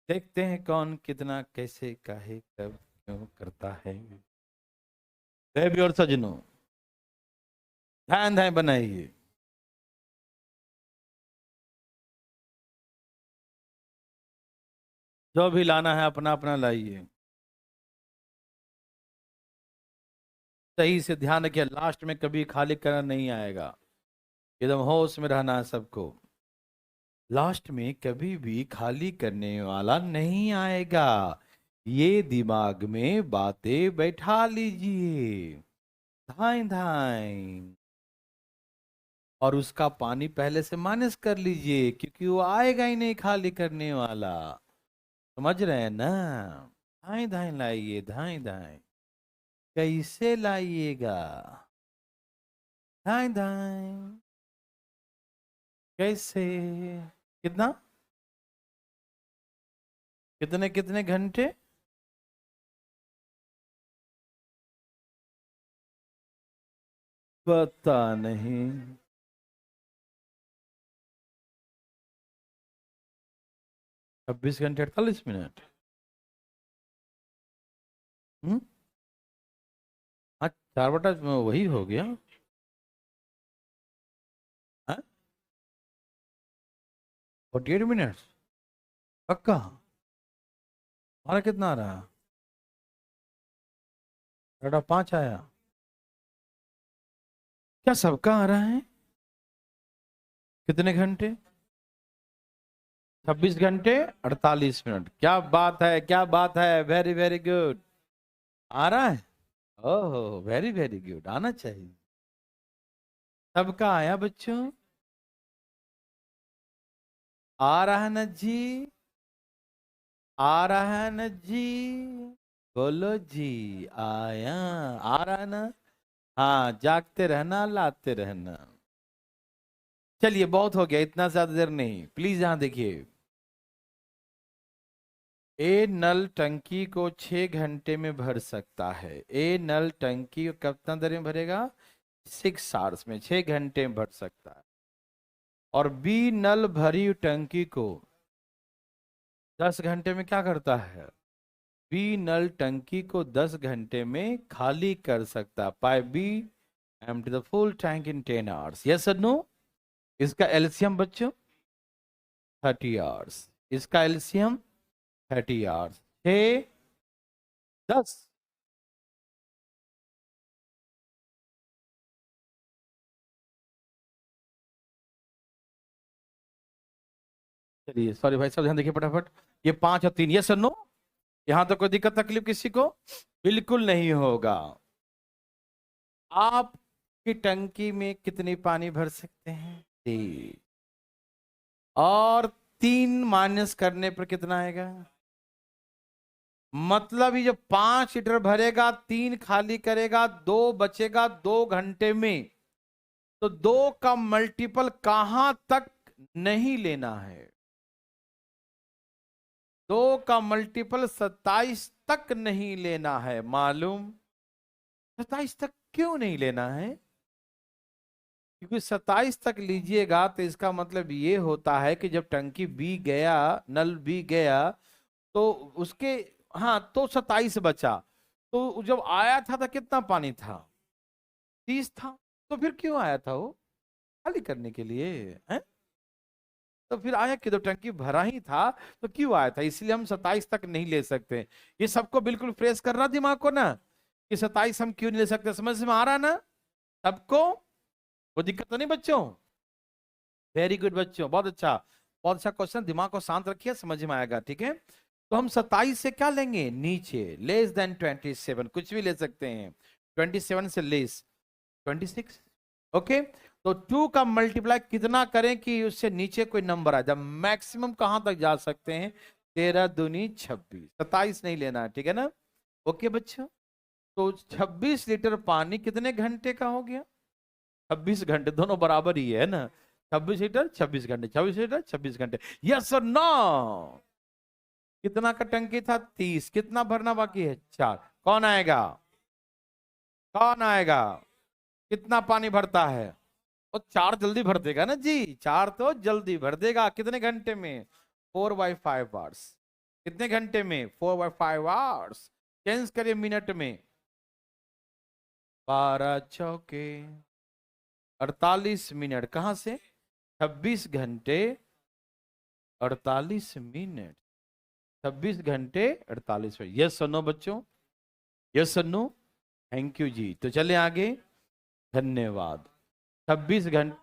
देखते हैं कौन कितना कैसे काहे कब क्यों करता है। देवी और सजनों, ध्यान ध्यान बनाइए। जो भी लाना है अपना अपना लाइए, सही से ध्यान रखिए, लास्ट में कभी खाली करना नहीं आएगा। एकदम होश में रहना है सबको। लास्ट में कभी भी खाली करने वाला नहीं आएगा, ये दिमाग में बातें बैठा लीजिए। धाए धाए। और उसका पानी पहले से माइनस कर लीजिए, क्योंकि वो आएगा ही नहीं खाली करने वाला। समझ रहे हैं ना? धाए धाए लाइए, धाए धाए। कैसे लाइएगा? धाए धाए। कैसे? कितना? कितने कितने घंटे? पता नहीं। 26 घंटे 48 मिनट। हम्म। हाँ, 4 बटा वही हो गया। हाँ, 48 मिनट। पक्का? हमारा कितना आ रहा? 5 आया। क्या सबका आ रहा है? कितने घंटे? 26 घंटे 48 मिनट। क्या बात है, क्या बात है, वेरी वेरी गुड। आ रहा है? ओहो, वेरी वेरी गुड, आना चाहिए। सबका आया बच्चों? आ रहा है ना जी? आ रहा है ना जी? बोलो जी। आया? आ रहा है ना? हाँ, जागते रहना, लाते रहना। चलिए, बहुत हो गया, इतना ज्यादा देर नहीं, प्लीज यहां देखिए। ए नल टंकी को 6 घंटे में भर सकता है। ए नल टंकी को कितना देर में भरेगा? 6 आवर्स में, 6 घंटे में भर सकता है। और बी नल भरी हुई टंकी को 10 घंटे में क्या करता है? बी नल टंकी को 10 घंटे में खाली कर सकता है। Pipe B empty the full tank in 10 hours. Yes और नो? इसका एलसीएम बच्चों 30 आवर्स। इसका एलसीएम 30 आवर्स। 6 10। चलिए, सॉरी भाई साहब, ध्यान देखिए फटाफट। ये 5 और 3, यस और नो? यहां तो कोई दिक्कत तकलीफ किसी को बिल्कुल नहीं होगा। आपकी टंकी में कितनी पानी भर सकते हैं? 3। और 3 माइनस करने पर कितना आएगा? मतलब ये जो 5 लीटर भरेगा, 3 खाली करेगा, 2 बचेगा 2 घंटे में। तो 2 का मल्टीपल कहां तक नहीं लेना है? 2 का मल्टीपल 27 तक नहीं लेना है, मालूम? 27 तक क्यों नहीं लेना है? क्योंकि 27 तक लीजिएगा तो इसका मतलब ये होता है कि जब टंकी बी गया, नल बी गया, तो उसके, हाँ, तो 27 बचा। तो जब आया था तो कितना पानी था? 30 था। तो फिर क्यों आया था वो? खाली करने के लिए, है? तो फिर आया कि तो टंकी भरा ही था, तो क्यों आया था, इसलिए हम 27 तक नहीं ले सकते। ये सबको बिल्कुल फ्रेश कर रहा दिमाग को ना, कि 27 हम क्यों नहीं ले सकते, समझ में आ रहा ना सबको? वो दिक्कत तो नहीं बच्चों? वेरी गुड बच्चों, बहुत अच्छा, बहुत अच्छा क्वेश्चन। दिमाग को शांत रखिए, समझ में आएगा, ठीक है। तो हम 27 से क्या लेंगे, नीचे, लेस देन 27, कुछ भी ले सकते हैं, 27 से लेस 26। ओके, तो 2 का मल्टीप्लाई कितना करें कि उससे नीचे कोई नंबर आ जाए, मैक्सिमम कहां तक जा सकते हैं, 13 दूनी 26, 27 नहीं लेना है, ठीक है ना। ओके बच्चों, तो 26 लीटर पानी कितने घंटे का हो गया, 26 घंटे, दोनों बराबर ही है ना, 26 लीटर 26 घंटे, 26 लीटर 26 घंटे, यस और नो। कितना का टंकी था, 30, कितना भरना बाकी है, 4। कौन आएगा, कौन आएगा, कितना पानी भरता है, और 4 जल्दी भर देगा ना जी, 4 तो जल्दी भर देगा, कितने घंटे में, 4/5 आवर्स। कितने घंटे में, 4/5 आवर्स। चेंज करिए मिनट में, 12 चौके 48 मिनट, कहां से, 26 घंटे 48 मिनट, 26 घंटे 48 मिनट, यस और नो बच्चों, यस और नो, थैंक यू जी। तो चले आगे, धन्यवाद। 26 घंटे,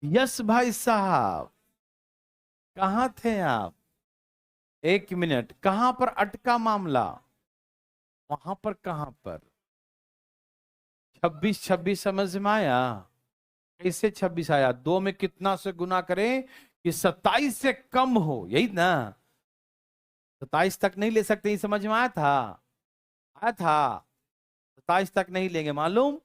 यस भाई साहब, कहां थे आप, 1 मिनट, कहां पर अटका मामला, वहां पर, कहां पर, 26 26 समझ में आया, कैसे 26 आया, 2 में कितना से गुना करें कि 27 से कम हो, यही ना, 27 तक नहीं ले सकते, ये समझ में आया था, आया था, 27 तक नहीं लेंगे मालूम,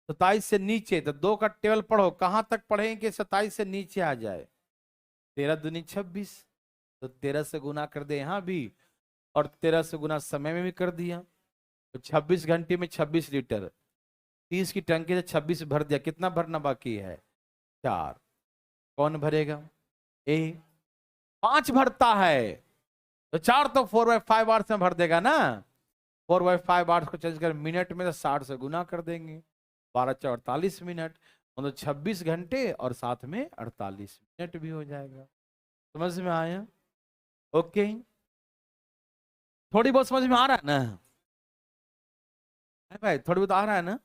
27 से नीचे, तो 2 का टेबल पढ़ो, कहां तक पढ़ेंगे कि 27 से नीचे आ जाए, 13 दूनी 26, तो 13 से गुना कर दे यहां भी, और 13 से गुना समय में भी कर दिया, तो 26 घंटे में 26 लीटर, 30 की टंकी से 26 भर दिया, कितना भरना बाकी है, 4। कौन भरेगा, ए, 5 भरता है, तो 4 तो 4/5 आवर्स में भर देगा ना, 4/5 आवर्स को चेंज कर मिनट में, तो 60 से गुना कर देंगे, 12/4 48 मिनट, मतलब 26 घंटे और साथ में 48 मिनट भी हो जाएगा। समझ में आया, ओके, थोड़ी बहुत समझ में आ रहा है ना, है भाई, थोड़ी बहुत आ रहा है ना।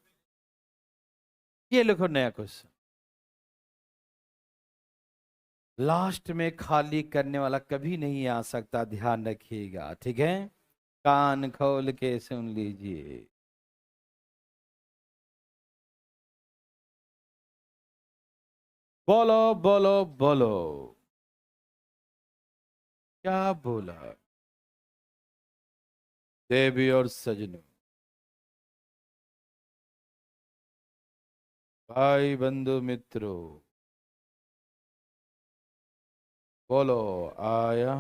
ये लिखो नया क्वेश्चन, लास्ट में खाली करने वाला कभी नहीं आ सकता, ध्यान रखिएगा, ठीक है, कान खोल के सुन लीजिए। बोलो बोलो बोलो, क्या बोला, देवी और सजनों, भाई बंधु मित्रों, बोलो, आया,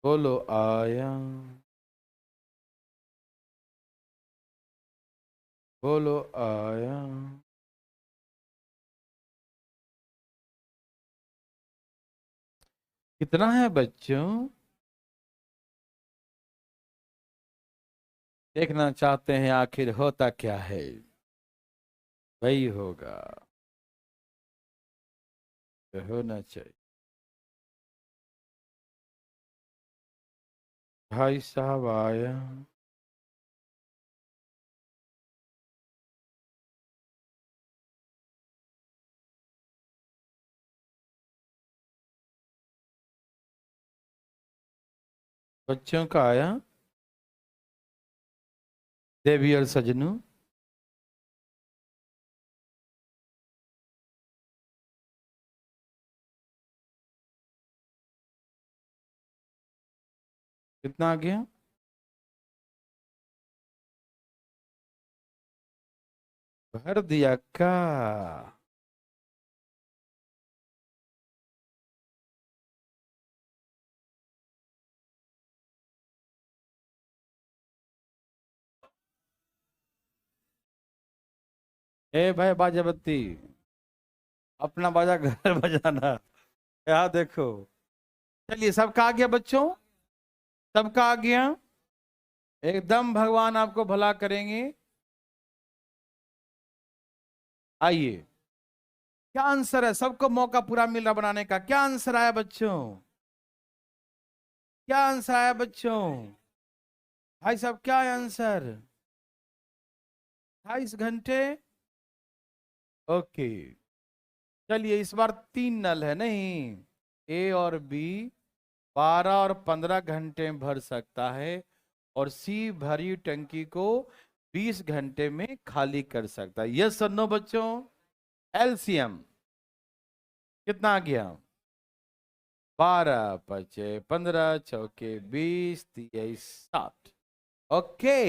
बोलो आया, बोलो आया, कितना है बच्चों, देखना चाहते हैं आखिर होता क्या है, वही होगा जो होना चाहिए। भाई साहब आया, बच्चों का आया, देवी और सजनों, कितना आ गया, भर दिया का, ए भाई बाजा बत्ती, अपना बाजा घर बजाना, क्या देखो, चलिए सबका आ गया बच्चों, सबका आ गया, एकदम भगवान आपको भला करेंगे। आइए, क्या आंसर है? सबको मौका पूरा मिल रहा बनाने का। क्या आंसर आया बच्चों? क्या आंसर आया बच्चों? भाई साहब क्या है आंसर? 28 घंटे। ओके, चलिए इस बार 3 नल है नहीं, ए और बी 12 और 15 घंटे में भर सकता है, और सी भरी टंकी को 20 घंटे में खाली कर सकता है। यस और नो बच्चों? एलसीएम कितना आ गया? 12 × 5 = 15, चौके 20, 60। ओके,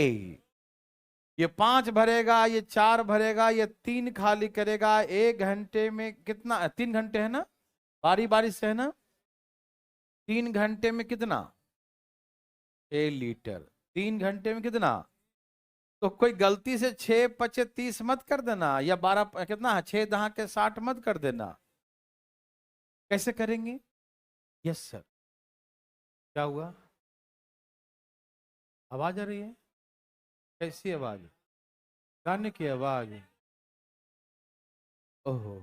ये 5 भरेगा, ये 4 भरेगा, ये 3 खाली करेगा। 1 घंटे में कितना? 3 घंटे है ना, बारी बारी से है ना। 3 घंटे में कितना? 6 लीटर। 3 घंटे में कितना? तो कोई गलती से 6×5 = 30 मत कर देना, या 12 कितना है, 6×10 = 60 मत कर देना। कैसे करेंगे? Yes sir. क्या हुआ? आवाज आ रही है? कैसी आवाज? गाने की आवाज? ओहो,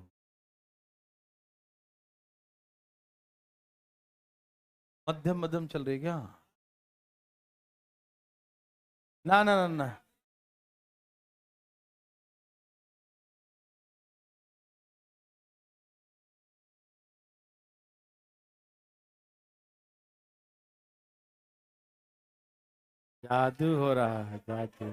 मध्यम मध्यम चल रही है क्या? ना ना ना ना, जादू हो रहा है, जादू।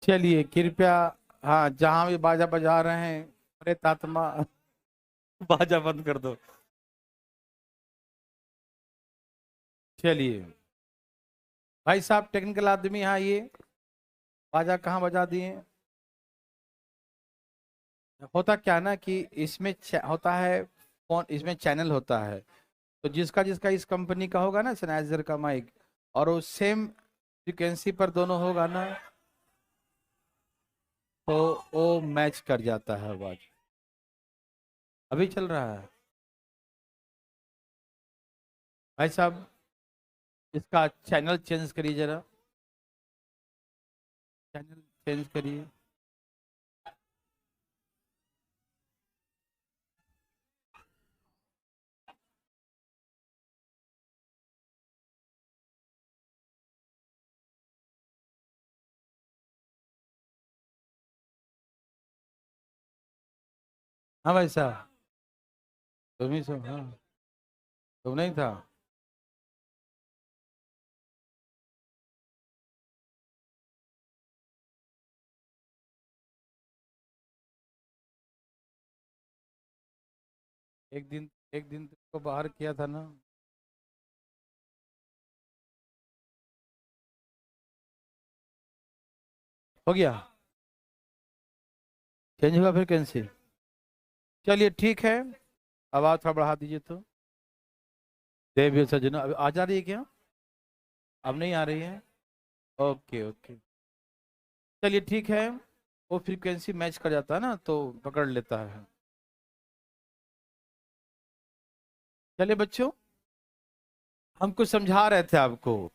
चलिए कृपया, हाँ जहां भी बाजा बजा रहे हैं, अरे तात्मा बाजा बंद कर दो। चलिए भाई साहब टेक्निकल आदमी यहाँ आइए, बाजा कहाँ बजा दिए? होता क्या ना कि इसमें होता है फोन, इसमें चैनल होता है, तो जिसका जिसका इस कंपनी का होगा ना सनाइजर का माइक, और वो सेम फ्रिक्वेंसी पर दोनों होगा ना, तो वो मैच कर जाता है आवाज। अभी चल रहा है भाई साहब, इसका चैनल चेंज करिए जरा, चैनल चेंज करिए। हाँ भाई साहब, तुम ही सब, हाँ तुम नहीं था। एक दिन तुमको बाहर किया था ना। हो गया, चेंज हुआ फिर कैंसिल। चलिए ठीक है, आवाज थोड़ा बढ़ा दीजिए तो। देवी सज्जन अब आ जा रही है क्या? अब नहीं आ रही है? ओके ओके, चलिए ठीक है, वो फ्रीक्वेंसी मैच कर जाता है ना, तो पकड़ लेता है। चलिए बच्चों, हम कुछ समझा रहे थे आपको।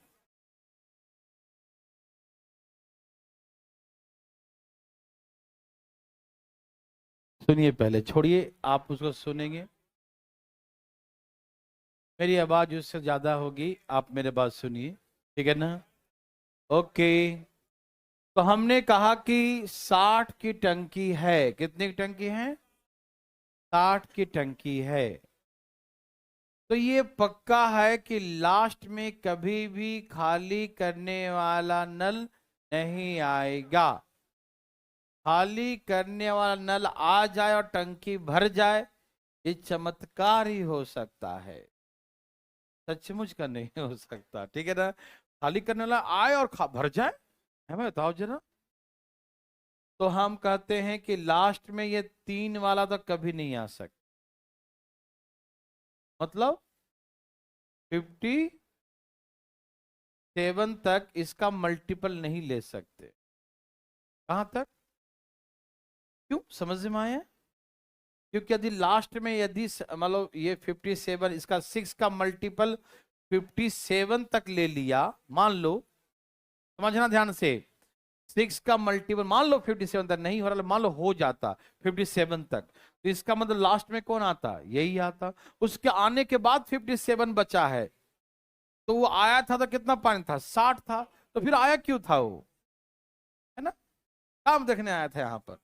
सुनिए पहले, छोड़िए आप उसको सुनेंगे, मेरी आवाज उससे ज्यादा होगी, आप मेरे बात सुनिए, ठीक है ना? ओके, तो हमने कहा कि 60 की टंकी है। कितनी की टंकी है? 60 की टंकी है। तो ये पक्का है कि लास्ट में कभी भी खाली करने वाला नल नहीं आएगा। खाली करने वाला नल आ जाए और टंकी भर जाए, ये चमत्कार ही हो सकता है, सचमुच का नहीं हो सकता, ठीक है ना? खाली करने वाला आए और भर जाए, है मैं बताओ जरा। तो हम कहते हैं कि लास्ट में ये 3 वाला तो कभी नहीं आ सकता, मतलब 57 तक इसका मल्टीपल नहीं ले सकते। कहां तक? क्यों, समझ में आया? क्योंकि यदि लास्ट में यदि मतलब ये 57 इसका 6 का मल्टीपल 57 तक ले लिया, मान लो, समझना ध्यान से, 6 का मल्टीपल मान लो 57 तक नहीं हो रहा, मान लो हो जाता 57 तक, तो इसका मतलब लास्ट में कौन आता, यही आता। उसके आने के बाद 57 बचा है, तो वो आया था तो कितना पानी था, 60 था, तो फिर आया क्यों था वो, है ना, काम देखने आया था यहाँ पर।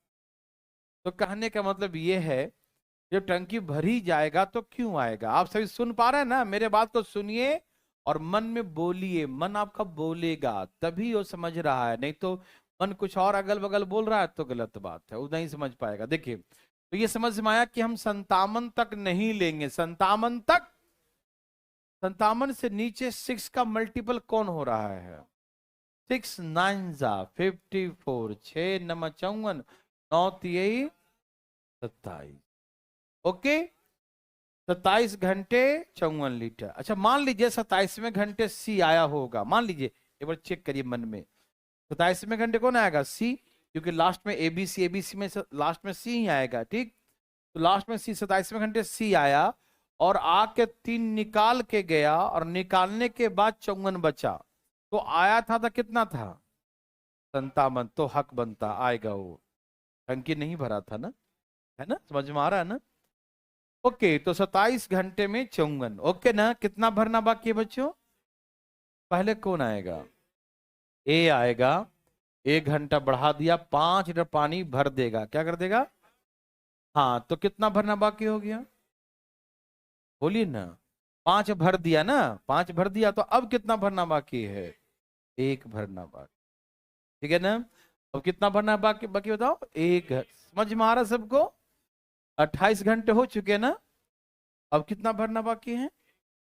तो कहने का मतलब ये है, जब टंकी भरी जाएगा तो क्यों आएगा। आप सभी सुन पा रहे हैं ना, मेरे बात को सुनिए और मन में बोलिए, मन आपका बोलेगा तभी वो समझ रहा है, नहीं तो मन कुछ और अगल बगल बोल रहा है तो गलत बात है, वो नहीं समझ पाएगा। देखिए, तो ये समझ में आया कि हम 57 तक नहीं लेंगे, 57 तक, 57 से नीचे 6 का मल्टीपल कौन हो रहा है, 6 9 जा 54, 6 नमा 54, 9 तियई 27, ओके, 27 घंटे 54 लीटर। अच्छा मान लीजिए 27वें घंटे सी आया होगा, मान लीजिए, एक बार चेक करिए मन में, 27वें घंटे कौन आएगा, सी, क्योंकि लास्ट में एबीसी, एबीसी में लास्ट में सी ही आएगा, ठीक। तो लास्ट में सी, 27वें घंटे सी आया और आके 3 निकाल के गया और निकालने के बाद 54 बचा, तो आया था तो कितना था, 57, तो हक बनता आएगा वो, टंकी नहीं भरा था ना, है ना, समझ में आ रहा है ना। ओके, तो 27 घंटे में 54, ओके ना, कितना भरना बाकी है बच्चों, पहले कौन आएगा, ए आएगा, 1 घंटा बढ़ा दिया, 5 लीटर पानी भर देगा, क्या कर देगा, हाँ, तो कितना भरना बाकी हो गया, बोलिए ना, 5 भर दिया ना, 5 भर दिया, तो अब कितना भरना बाकी है, 1 भरना बाकी, ठीक है ना। अब कितना भरना बाकी, बाकी बताओ, 1, समझ में आ रहा सबको, 28 घंटे हो चुके ना, अब कितना भरना बाकी है,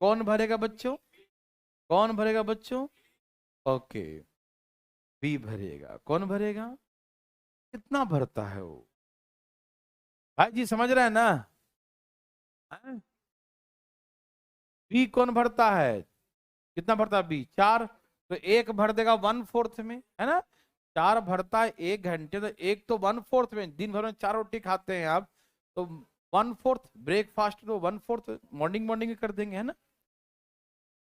कौन भरेगा बच्चों, कौन भरेगा बच्चों, ओके, बी भरेगा, कौन भरेगा, कितना भरता है वो, भाई जी समझ रहे हैं ना, बी कौन भरता है, कितना भरता है बी, 4, तो 1 भर देगा 1/4 में, है ना, 4 भरता है 1 घंटे, तो 1 तो 1/4 में, दिन भर में 4 रोटी खाते हैं आप, तो 1/4 ब्रेकफास्ट, तो 1/4 मॉर्निंग मॉर्निंग में कर देंगे, है ना।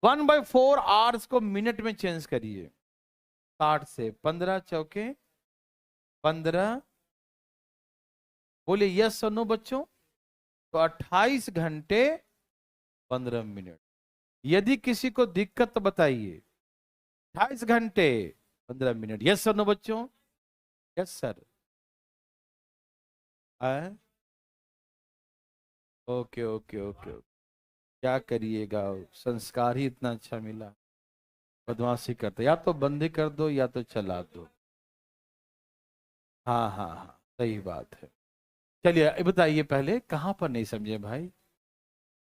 1/4 आवर्स को मिनट में चेंज करिए, 60 से 15 चौके 15, बोलिए यस और नो बच्चों, तो 28 घंटे 15 मिनट। यदि किसी को दिक्कत तो बताइए, 28 घंटे 15 मिनट, यस और नो बच्चों, yes sir, okay okay okay, क्या करिएगा, संस्कार ही इतना अच्छा मिला, बदमाशी करते, या तो बंदी कर दो या तो चला दो, हाँ हाँ हाँ, सही बात है। चलिए ये बताइए पहले कहाँ पर नहीं समझे भाई,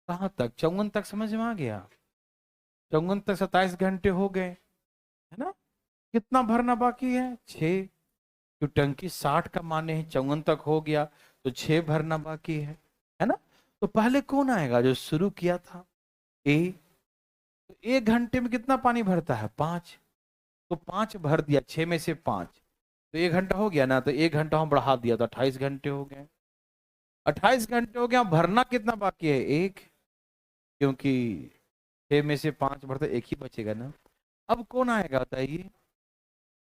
कहाँ तक, 54 तक समझ में आ गया, 54 तक 27 घंटे हो गए, है ना, कितना भरना बाकी है, 6, तो टंकी 60 का माने है, 54 तक हो गया, तो 6 भरना बाकी है ना। तो पहले कौन आएगा, जो शुरू किया था, ए, तो 1 घंटे में कितना पानी भरता है, 5, तो 5 भर दिया, 6 में से 5, तो 1 घंटा हो गया ना, तो 1 घंटा हम बढ़ा दिया, तो 28 घंटे हो गए, 28 घंटे हो गया, भरना कितना बाकी है, 1, क्योंकि 6 में से 5 भरता, 1 ही बचेगा ना। अब कौन आएगा बताइए,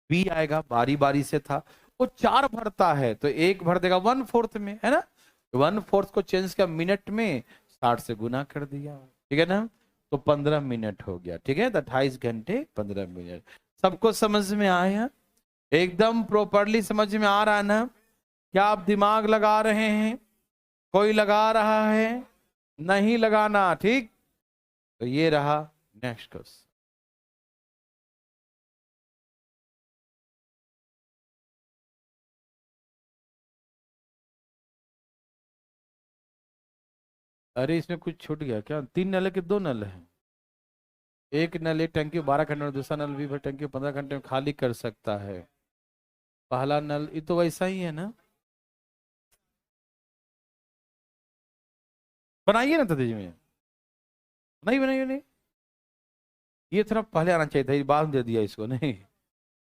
बी आएगा, बारी बारी से था, वो 4 भरता है, तो 1 भर देगा 1/4 में, है ना, 1/4 को चेंज किया मिनट में, 60 से गुना कर दिया, ठीक है ना, तो 15 मिनट हो गया, ठीक है, तो 28 घंटे 15 मिनट। सबको समझ में आया, एकदम प्रॉपरली समझ में आ रहा है ना, क्या आप दिमाग लगा रहे हैं, कोई लगा रहा है, नहीं लगाना, ठीक, तो ये रहा नेक्स्ट क्वेश्चन। अरे इसमें कुछ छूट गया क्या, 3 नल है कि 2 नल है, एक नल, एक टंकी 12 घंटे में, दूसरा नल भी भर टंकी 15 घंटे में खाली कर सकता है, पहला नल, ये तो वैसा ही है ना, बनाइए ना ततेजी में, नहीं बनाइए, नहीं, ये थोड़ा पहले आना चाहिए था, ये बाद में दे दिया इसको, नहीं,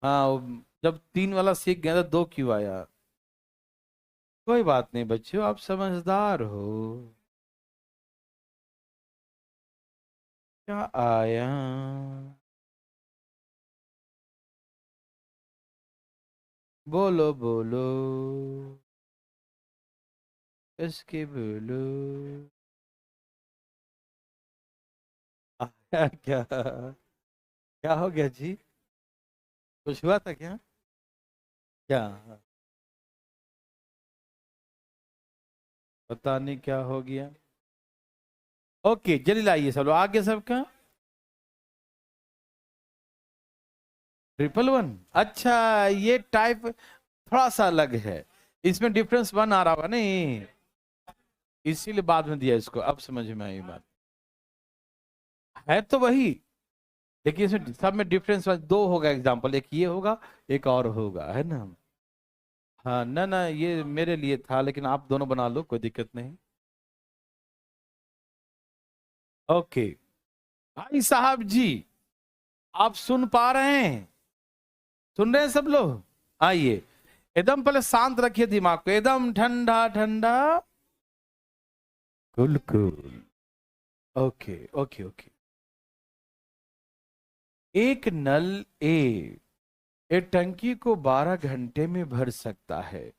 हाँ जब 3 वाला सीख गया तो 2 क्यों आया, कोई बात नहीं बच्चों, आप समझदार हो। क्या आया? बोलो बोलो, इसके बोलो। आया क्या? क्या हो गया जी? कुछ हुआ था क्या? क्या? पता नहीं क्या हो गया। ओके जल्दी लाइए सब लोग, आगे सबका। 111, अच्छा। ये टाइप थोड़ा सा अलग है, इसमें डिफरेंस वन आ रहा होगा नहीं, इसीलिए बाद में दिया इसको। अब समझ में आई बात। है तो वही, लेकिन इसमें सब में डिफरेंस दो होगा, एग्जाम्पल एक ये होगा, एक और होगा, है ना। हाँ ना ना, ये मेरे लिए था, लेकिन आप दोनों बना लो, कोई दिक्कत नहीं। ओके भाई साहब जी, आप सुन पा रहे हैं? सुन रहे हैं सब लोग? आइए, एकदम पहले शांत रखिए दिमाग को, एकदम ठंडा ठंडा, cool cool. Okay okay okay. एक नल ए एक टंकी को 12 घंटे में भर सकता है,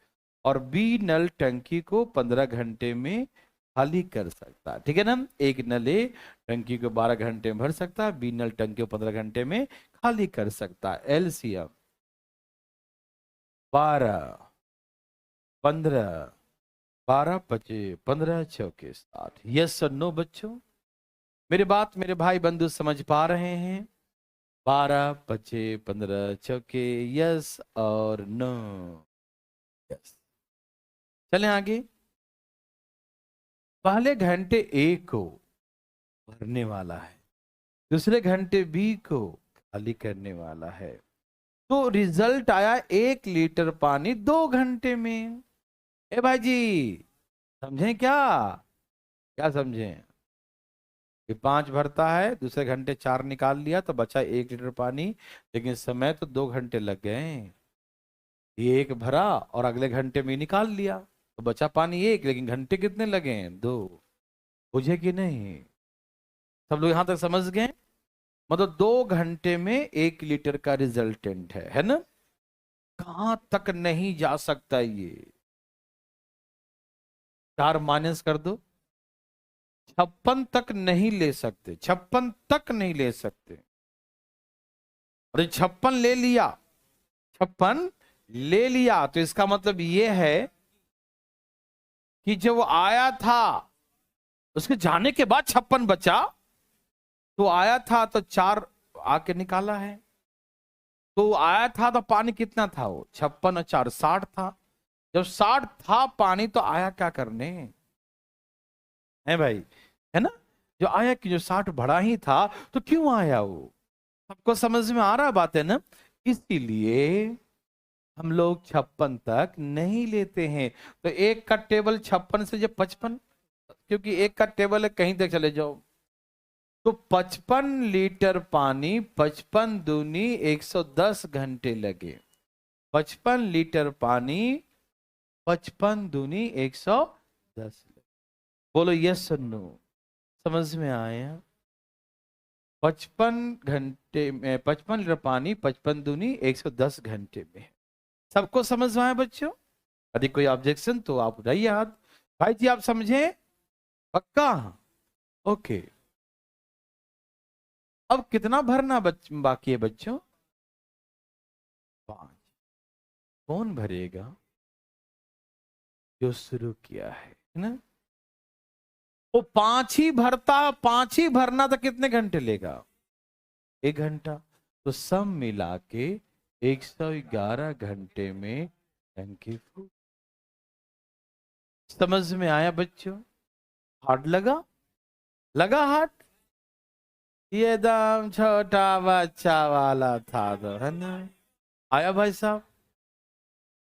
और बी नल टंकी को 15 घंटे में खाली कर सकता है। ठीक है ना? एक नल ए टंकी को 12 घंटे में भर सकता है, बी नल टंकी को 15 घंटे में खाली कर सकता है। एलसीएम 12, 15, 12 पचे 15 चौके 60। यस और नो बच्चों? मेरी बात मेरे भाई बंधु समझ पा रहे हैं? 12 पचे 15 चौके, यस और नो? यस। चलें आगे। पहले घंटे ए को भरने वाला है, दूसरे घंटे बी को खाली करने वाला है, तो रिजल्ट आया 1 लीटर पानी 2 घंटे में। ए भाई जी, समझें क्या? क्या समझें? ये 5 भरता है, दूसरे घंटे 4 निकाल लिया तो बचा 1 लीटर पानी, लेकिन समय तो 2 घंटे लग गए। ये एक भरा और अगले घंटे में निकाल लिया, तो बचा पानी एक, लेकिन घंटे कितने लगे हैं? 2। बुझे कि नहीं? सब लोग यहां तक समझ गए? मतलब 2 घंटे में 1 लीटर का रिजल्टेंट है ना? कहां तक नहीं जा सकता ये? 4 माइनस कर दो, 56 तक नहीं ले सकते, 56 तक नहीं ले सकते। और 56 ले लिया, 56 ले लिया, तो इसका मतलब ये है कि जब वो आया था, उसके जाने के बाद 56 बचा, तो आया था तो 4 आके निकाला है। तो आया था तो पानी कितना था? वो 56 और 4 60 था। जब 60 था पानी, तो आया क्या करने? है भाई, है ना? जो आया कि जो 60 भरा ही था, तो क्यों आया वो? सबको समझ में आ रहा बात है ना? इसीलिए हम लोग 56 तक नहीं लेते हैं। तो एक का टेबल 56 से जब 55, क्योंकि एक का टेबल है, कहीं तक चले जाओ, तो 55 लीटर पानी, 55 दूनी 110 घंटे लगे। 55 लीटर पानी, 55 दूनी 110। बोलो यस और नो? समझ में आया? 55 घंटे में 55 लीटर पानी, 55 दूनी 110 घंटे में। सबको समझ में आया बच्चों? यदि कोई ऑब्जेक्शन तो आप उठाइए हाथ। भाई जी आप समझे? पक्का? ओके। अब कितना भरना बाकी है बच्चों? 5। कौन भरेगा? जो शुरू किया है ना? वो 5 ही भरता, 5 ही भरना था, कितने घंटे लेगा? 1 घंटा। तो सब मिला के 111 घंटे में टंकी फुल। समझ में आया बच्चों? हार्ड लगा? लगा हार्ड? ये एकदम छोटा बच्चा वाला था तो, है ना? आया भाई साहब?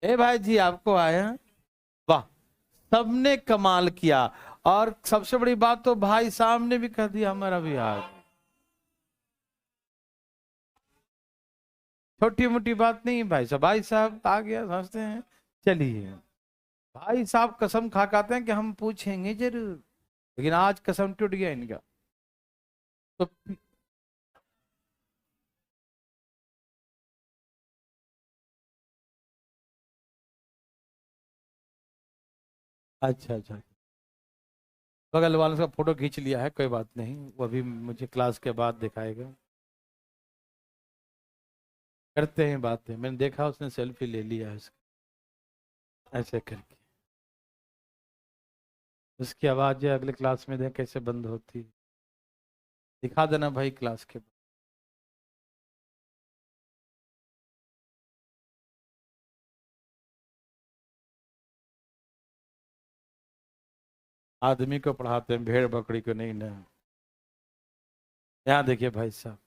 ए भाई जी आपको आया? वाह, सबने कमाल किया। और सबसे बड़ी बात तो भाई साहब ने भी कर दिया, हमारा भी आ गया। छोटी मोटी बात नहीं भाई साहब, भाई साहब आ गया, समझते हैं। चलिए भाई साहब कसम खा खाते हैं कि हम पूछेंगे जरूर, लेकिन आज कसम टूट गया इनका। तो अच्छा अच्छा, बगल वालों का फोटो खींच लिया है, कोई बात नहीं, वो अभी मुझे क्लास के बाद दिखाएगा। करते हैं बातें, मैंने देखा उसने सेल्फी ले लिया है ऐसे करके। उसकी आवाज जो है अगले क्लास में देख कैसे बंद होती है। दिखा देना भाई क्लास के बाद। आदमी को पढ़ाते हैं, भेड़ बकरी को नहीं ना। यहाँ देखिए भाई साहब,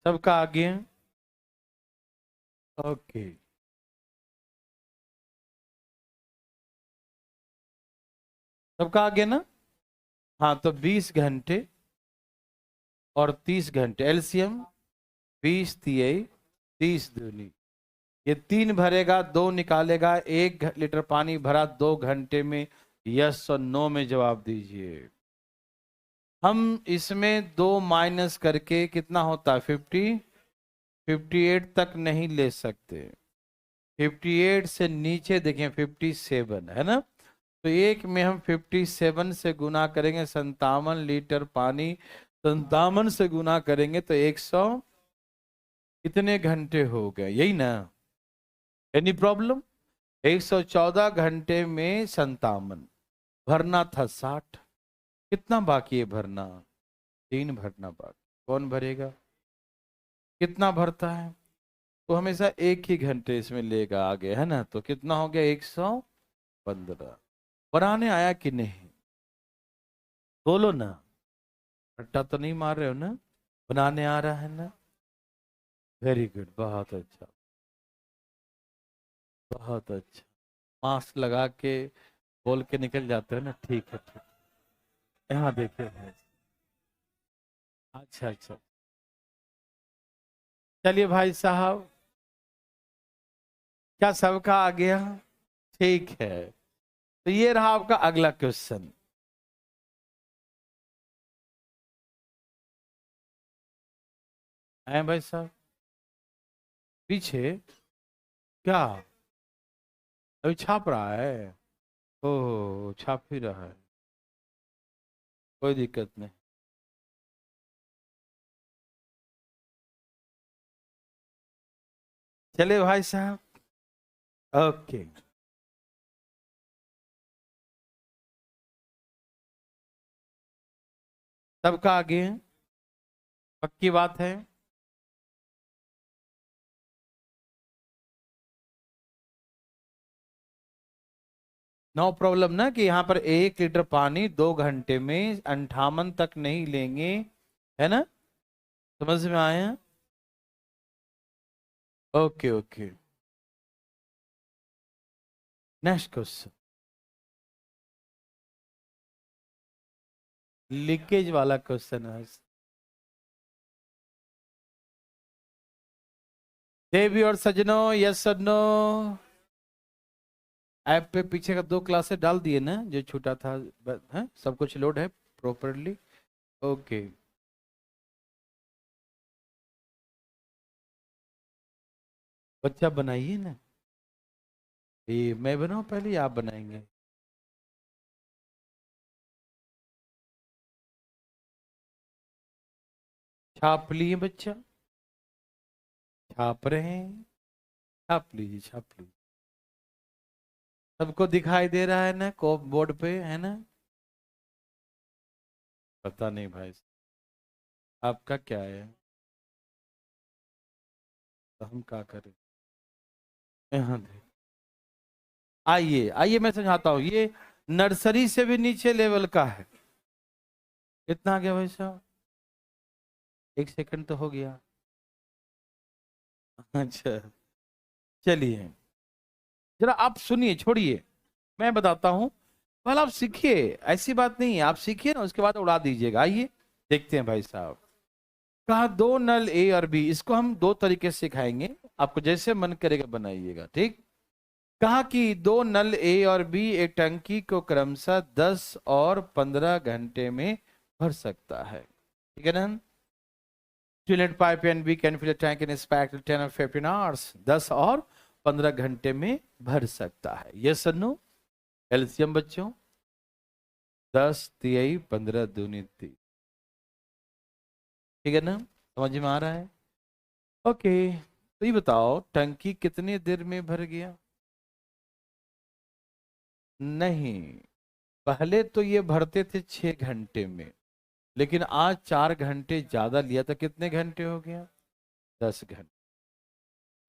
सबका आगे हैं? ओके, सबका आगे ना। हाँ तो 20 घंटे और 30 घंटे, एलसीएम 20 तिहाई 30 दूनी, ये 3 भरेगा 2 निकालेगा, 1 लीटर पानी भरा 2 घंटे में, यस और नो में जवाब दीजिए। हम इसमें 2 माइनस करके कितना होता है 58 तक नहीं ले सकते। 58 से नीचे देखें 57 है ना, तो एक में हम 57 से गुना करेंगे, 57 लीटर पानी 57 से गुना करेंगे तो 100 कितने घंटे हो गए, यही ना। Any problem? 114 घंटे में 57, भरना था 60, कितना बाकी है भरना? 3 भरना बाकी, कौन भरेगा? कितना भरता है? तो हमेशा 1 ही घंटे इसमें लेगा आगे, है ना, तो कितना हो गया 115। बनाने आया कि नहीं, बोलो ना, रट्टा तो नहीं मार रहे हो ना, बनाने आ रहा है ना? वेरी गुड, बहुत अच्छा, बहुत अच्छा। मास्क लगा के बोल के निकल जाते हो ना, ठीक है ठीक। यहाँ देखिए भाई, अच्छा अच्छा, चलिए भाई साहब, क्या सबका आ गया? ठीक है, तो ये रहा आपका अगला क्वेश्चन। है भाई साहब पीछे क्या अभी छाप रहा है? ओह छाप ही रहा है, कोई दिक्कत नहीं। चलिए भाई साहब, ओके, सबका आगे है, पक्की बात है। नो प्रॉब्लम ना, कि यहाँ पर 1 लीटर पानी 2 घंटे में 58 तक नहीं लेंगे, है ना, समझ में आया? Okay okay, next question, leakage वाला क्वेश्चन है। देवी और सजनों, यस और नो? ऐप पे पीछे का 2 क्लासेस डाल दिए ना जो छूटा था, है सब कुछ लोड है प्रॉपरली? ओके, बच्चा बनाइए ना, ये मैं बनाऊं पहले या आप बनाएंगे? छाप लिए बच्चा, छाप रहे हैं, छाप लीजिए छाप लीजिए। सबको दिखाई दे रहा है ना को बोर्ड पे, है ना? पता नहीं भाई, आपका क्या है, तो हम क्या करें? यहाँ देख, आइए आइए मैं समझाता हूँ, ये नर्सरी से भी नीचे लेवल का है। कितना आ गया भाई साहब? 1 सेकंड तो हो गया। अच्छा, चलिए, जरा आप सुनिए, छोड़िए, मैं बताता हूँ, पहले आप सीखिए, ऐसी बात नहीं है, आप सीखिए ना उसके बाद उड़ा दीजिएगा। आइए देखते हैं भाई साहब, कहा दो नल ए और बी, इसको हम दो तरीके से सिखाएंगे, आपको जैसे मन करेगा बनाइएगा, ठीक। कहा कि दो नल ए और बी एक टंकी को क्रमशः 10 और 15 घंटे में भर सकता है, ठीक है ना। टूलेट pipe and B can fill tank in स्पैक 10 और 15 आवर्स, 10 और 15 घंटे में भर सकता है। यस और नो। एलसीएम बच्चों, 10 तिहाई 15 दूनी 30, ठीक है ना, समझ में आ रहा है। ओके, तो ये बताओ टंकी कितनी देर में भर गया। नहीं, पहले तो ये भरते थे 6 घंटे में, लेकिन आज 4 घंटे ज्यादा लिया, तो कितने घंटे हो गया, 10 घंटे।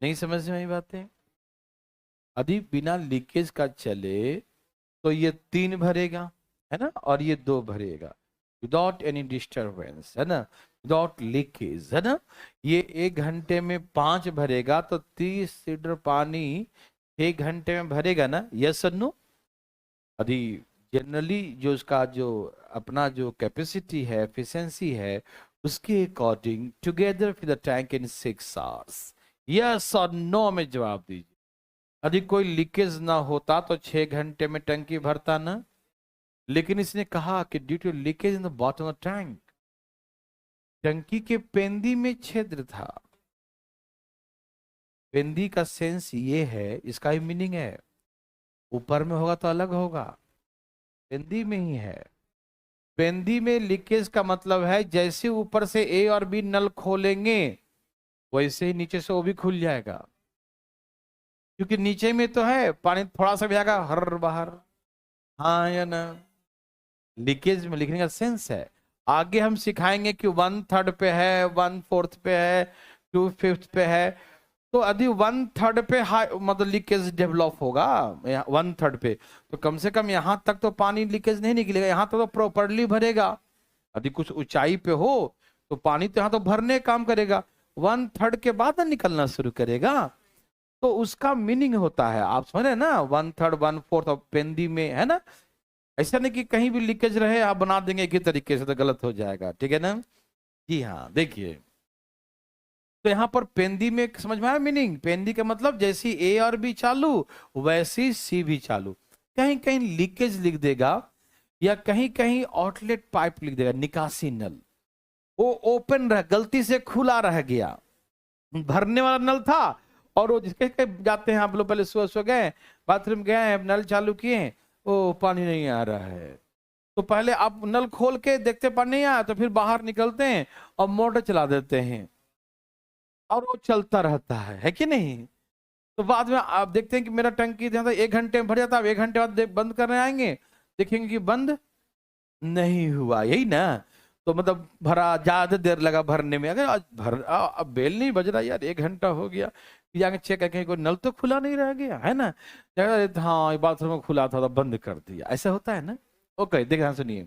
नहीं समझ में आई बातें। यदि बिना लीकेज का चले तो ये 3 भरेगा, है ना, और ये 2 भरेगा विदाउट एनी डिस्टरबेंस, है ना, विदाउट लीकेज, है ना। ये 1 घंटे में 5 भरेगा, तो 30 लीटर पानी 1 घंटे में भरेगा ना, यस और नो। यदि जनरली जो उसका जो अपना जो कैपेसिटी है, एफिशिएंसी है, उसके अकॉर्डिंग टुगेदर फिर the tank in 6 hours, yes और नो में जवाब दीजिए। यदि कोई लीकेज ना होता तो 6 घंटे में टंकी भरता ना, लेकिन इसने कहा कि due to leakage in the bottom of tank, टंकी के पेंदी में छिद्र था। पेंदी का सेंस ये है, इसका ही मीनिंग है, ऊपर में होगा तो अलग होगा, पेंदी में ही है। पेंदी में लीकेज का मतलब है जैसे ऊपर से ए और बी नल खोलेंगे वैसे ही नीचे से वो भी खुल जाएगा, क्योंकि नीचे में तो है पानी थोड़ा सा भी आएगा हर बाहर, हाँ या ना। लीकेज में लिखने का सेंस है। आगे हम सिखाएंगे कि 1/3 पे है, 1/4 पे है, 2/5 पे है। तो यदि 1/3 पे मतलब लीकेज डेवलप होगा 1/3 पे, तो कम से कम यहाँ तक तो पानी लीकेज नहीं निकलेगा, यहाँ तक तो प्रॉपरली भरेगा। यदि कुछ ऊंचाई पे हो तो पानी तो यहाँ तो भरने काम करेगा, 1/3 के बाद ना निकलना शुरू करेगा। तो उसका मीनिंग होता है, आप समझ रहे हैं ना, 1/3 1/4 और पेंदी में, है ना। ऐसा नहीं कि कहीं भी लीकेज रहे आप बना देंगे एक ही तरीके से, तो गलत हो जाएगा, ठीक है ना। जी हाँ, देखिए तो यहाँ पर पेंदी में समझ में आया मीनिंग। पेंदी का मतलब जैसी ए और बी चालू वैसी सी भी चालू। कहीं कहीं लीकेज लिख देगा या कहीं कहीं आउटलेट पाइप लिख देगा, निकासी नल वो ओपन रह, गलती से खुला रह गया, भरने वाला नल था और वो जिसके जाते हैं आप लोग, पहले सुबह सुबह गए बाथरूम गए नल चालू किए, ओ पानी नहीं आ रहा है, तो पहले आप नल खोल के देखते पानी नहीं आया, तो फिर बाहर निकलते हैं और मोटर चला देते हैं और वो चलता रहता है कि नहीं। तो बाद में आप देखते हैं कि मेरा टंकी 1 घंटे में भर जाता है, 1 घंटे बाद बंद करने आएंगे देखेंगे कि बंद नहीं हुआ, यही ना। तो मतलब भरा, ज्यादा देर लगा भरने में, अगर आज अब बेल नहीं बज रहा यार, 1 घंटा हो गया, जाके चेक करके कोई नल तो खुला नहीं रह गया है ना, हाँ बाथरूम खुला था तो बंद कर दिया, ऐसा होता है ना। ओके देखिए सुनिए,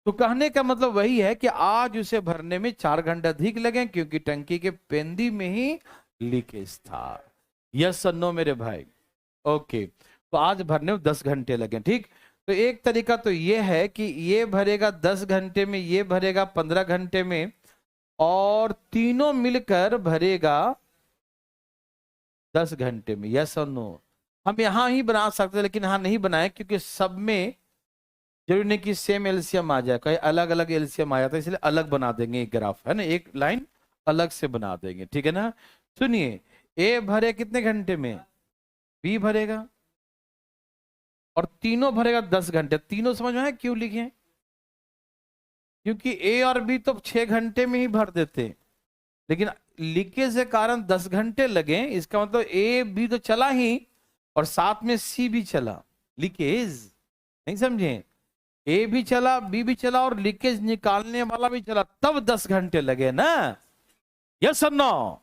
तो कहने का मतलब वही है कि आज उसे भरने में 4 घंटे अधिक लगे क्योंकि टंकी के पेंदी में ही लीकेज था। यस और नो मेरे भाई। ओके, तो आज भरने में 10 घंटे लगे, ठीक। तो एक तरीका तो ये है कि ये भरेगा 10 घंटे में, ये भरेगा 15 घंटे में, और तीनों मिलकर भरेगा 10 घंटे में। यस और नो। हम यहां ही बना सकते हैं लेकिन यहां नहीं बनाए क्योंकि सब में जरूरी नहीं कि सेम एलसीएम आ जाए, कहीं अलग अलग एलसीएम आ जाता है, इसलिए अलग बना देंगे एक ग्राफ, है ना, एक लाइन अलग से बना देंगे, ठीक है ना। सुनिए, ए भरे कितने घंटे में, बी भरेगा, और तीनों भरेगा 10 घंटे। तीनों समझ में है क्यों लिखे, क्योंकि ए और बी तो 6 घंटे में ही भर देते, लेकिन लीकेज के कारण 10 घंटे लगे, इसका मतलब ए बी तो चला ही और साथ में सी भी चला, लीकेज, नहीं समझे, ए भी चला बी भी चला और लीकेज निकालने वाला भी चला, तब 10 घंटे लगे ना। यस और नो।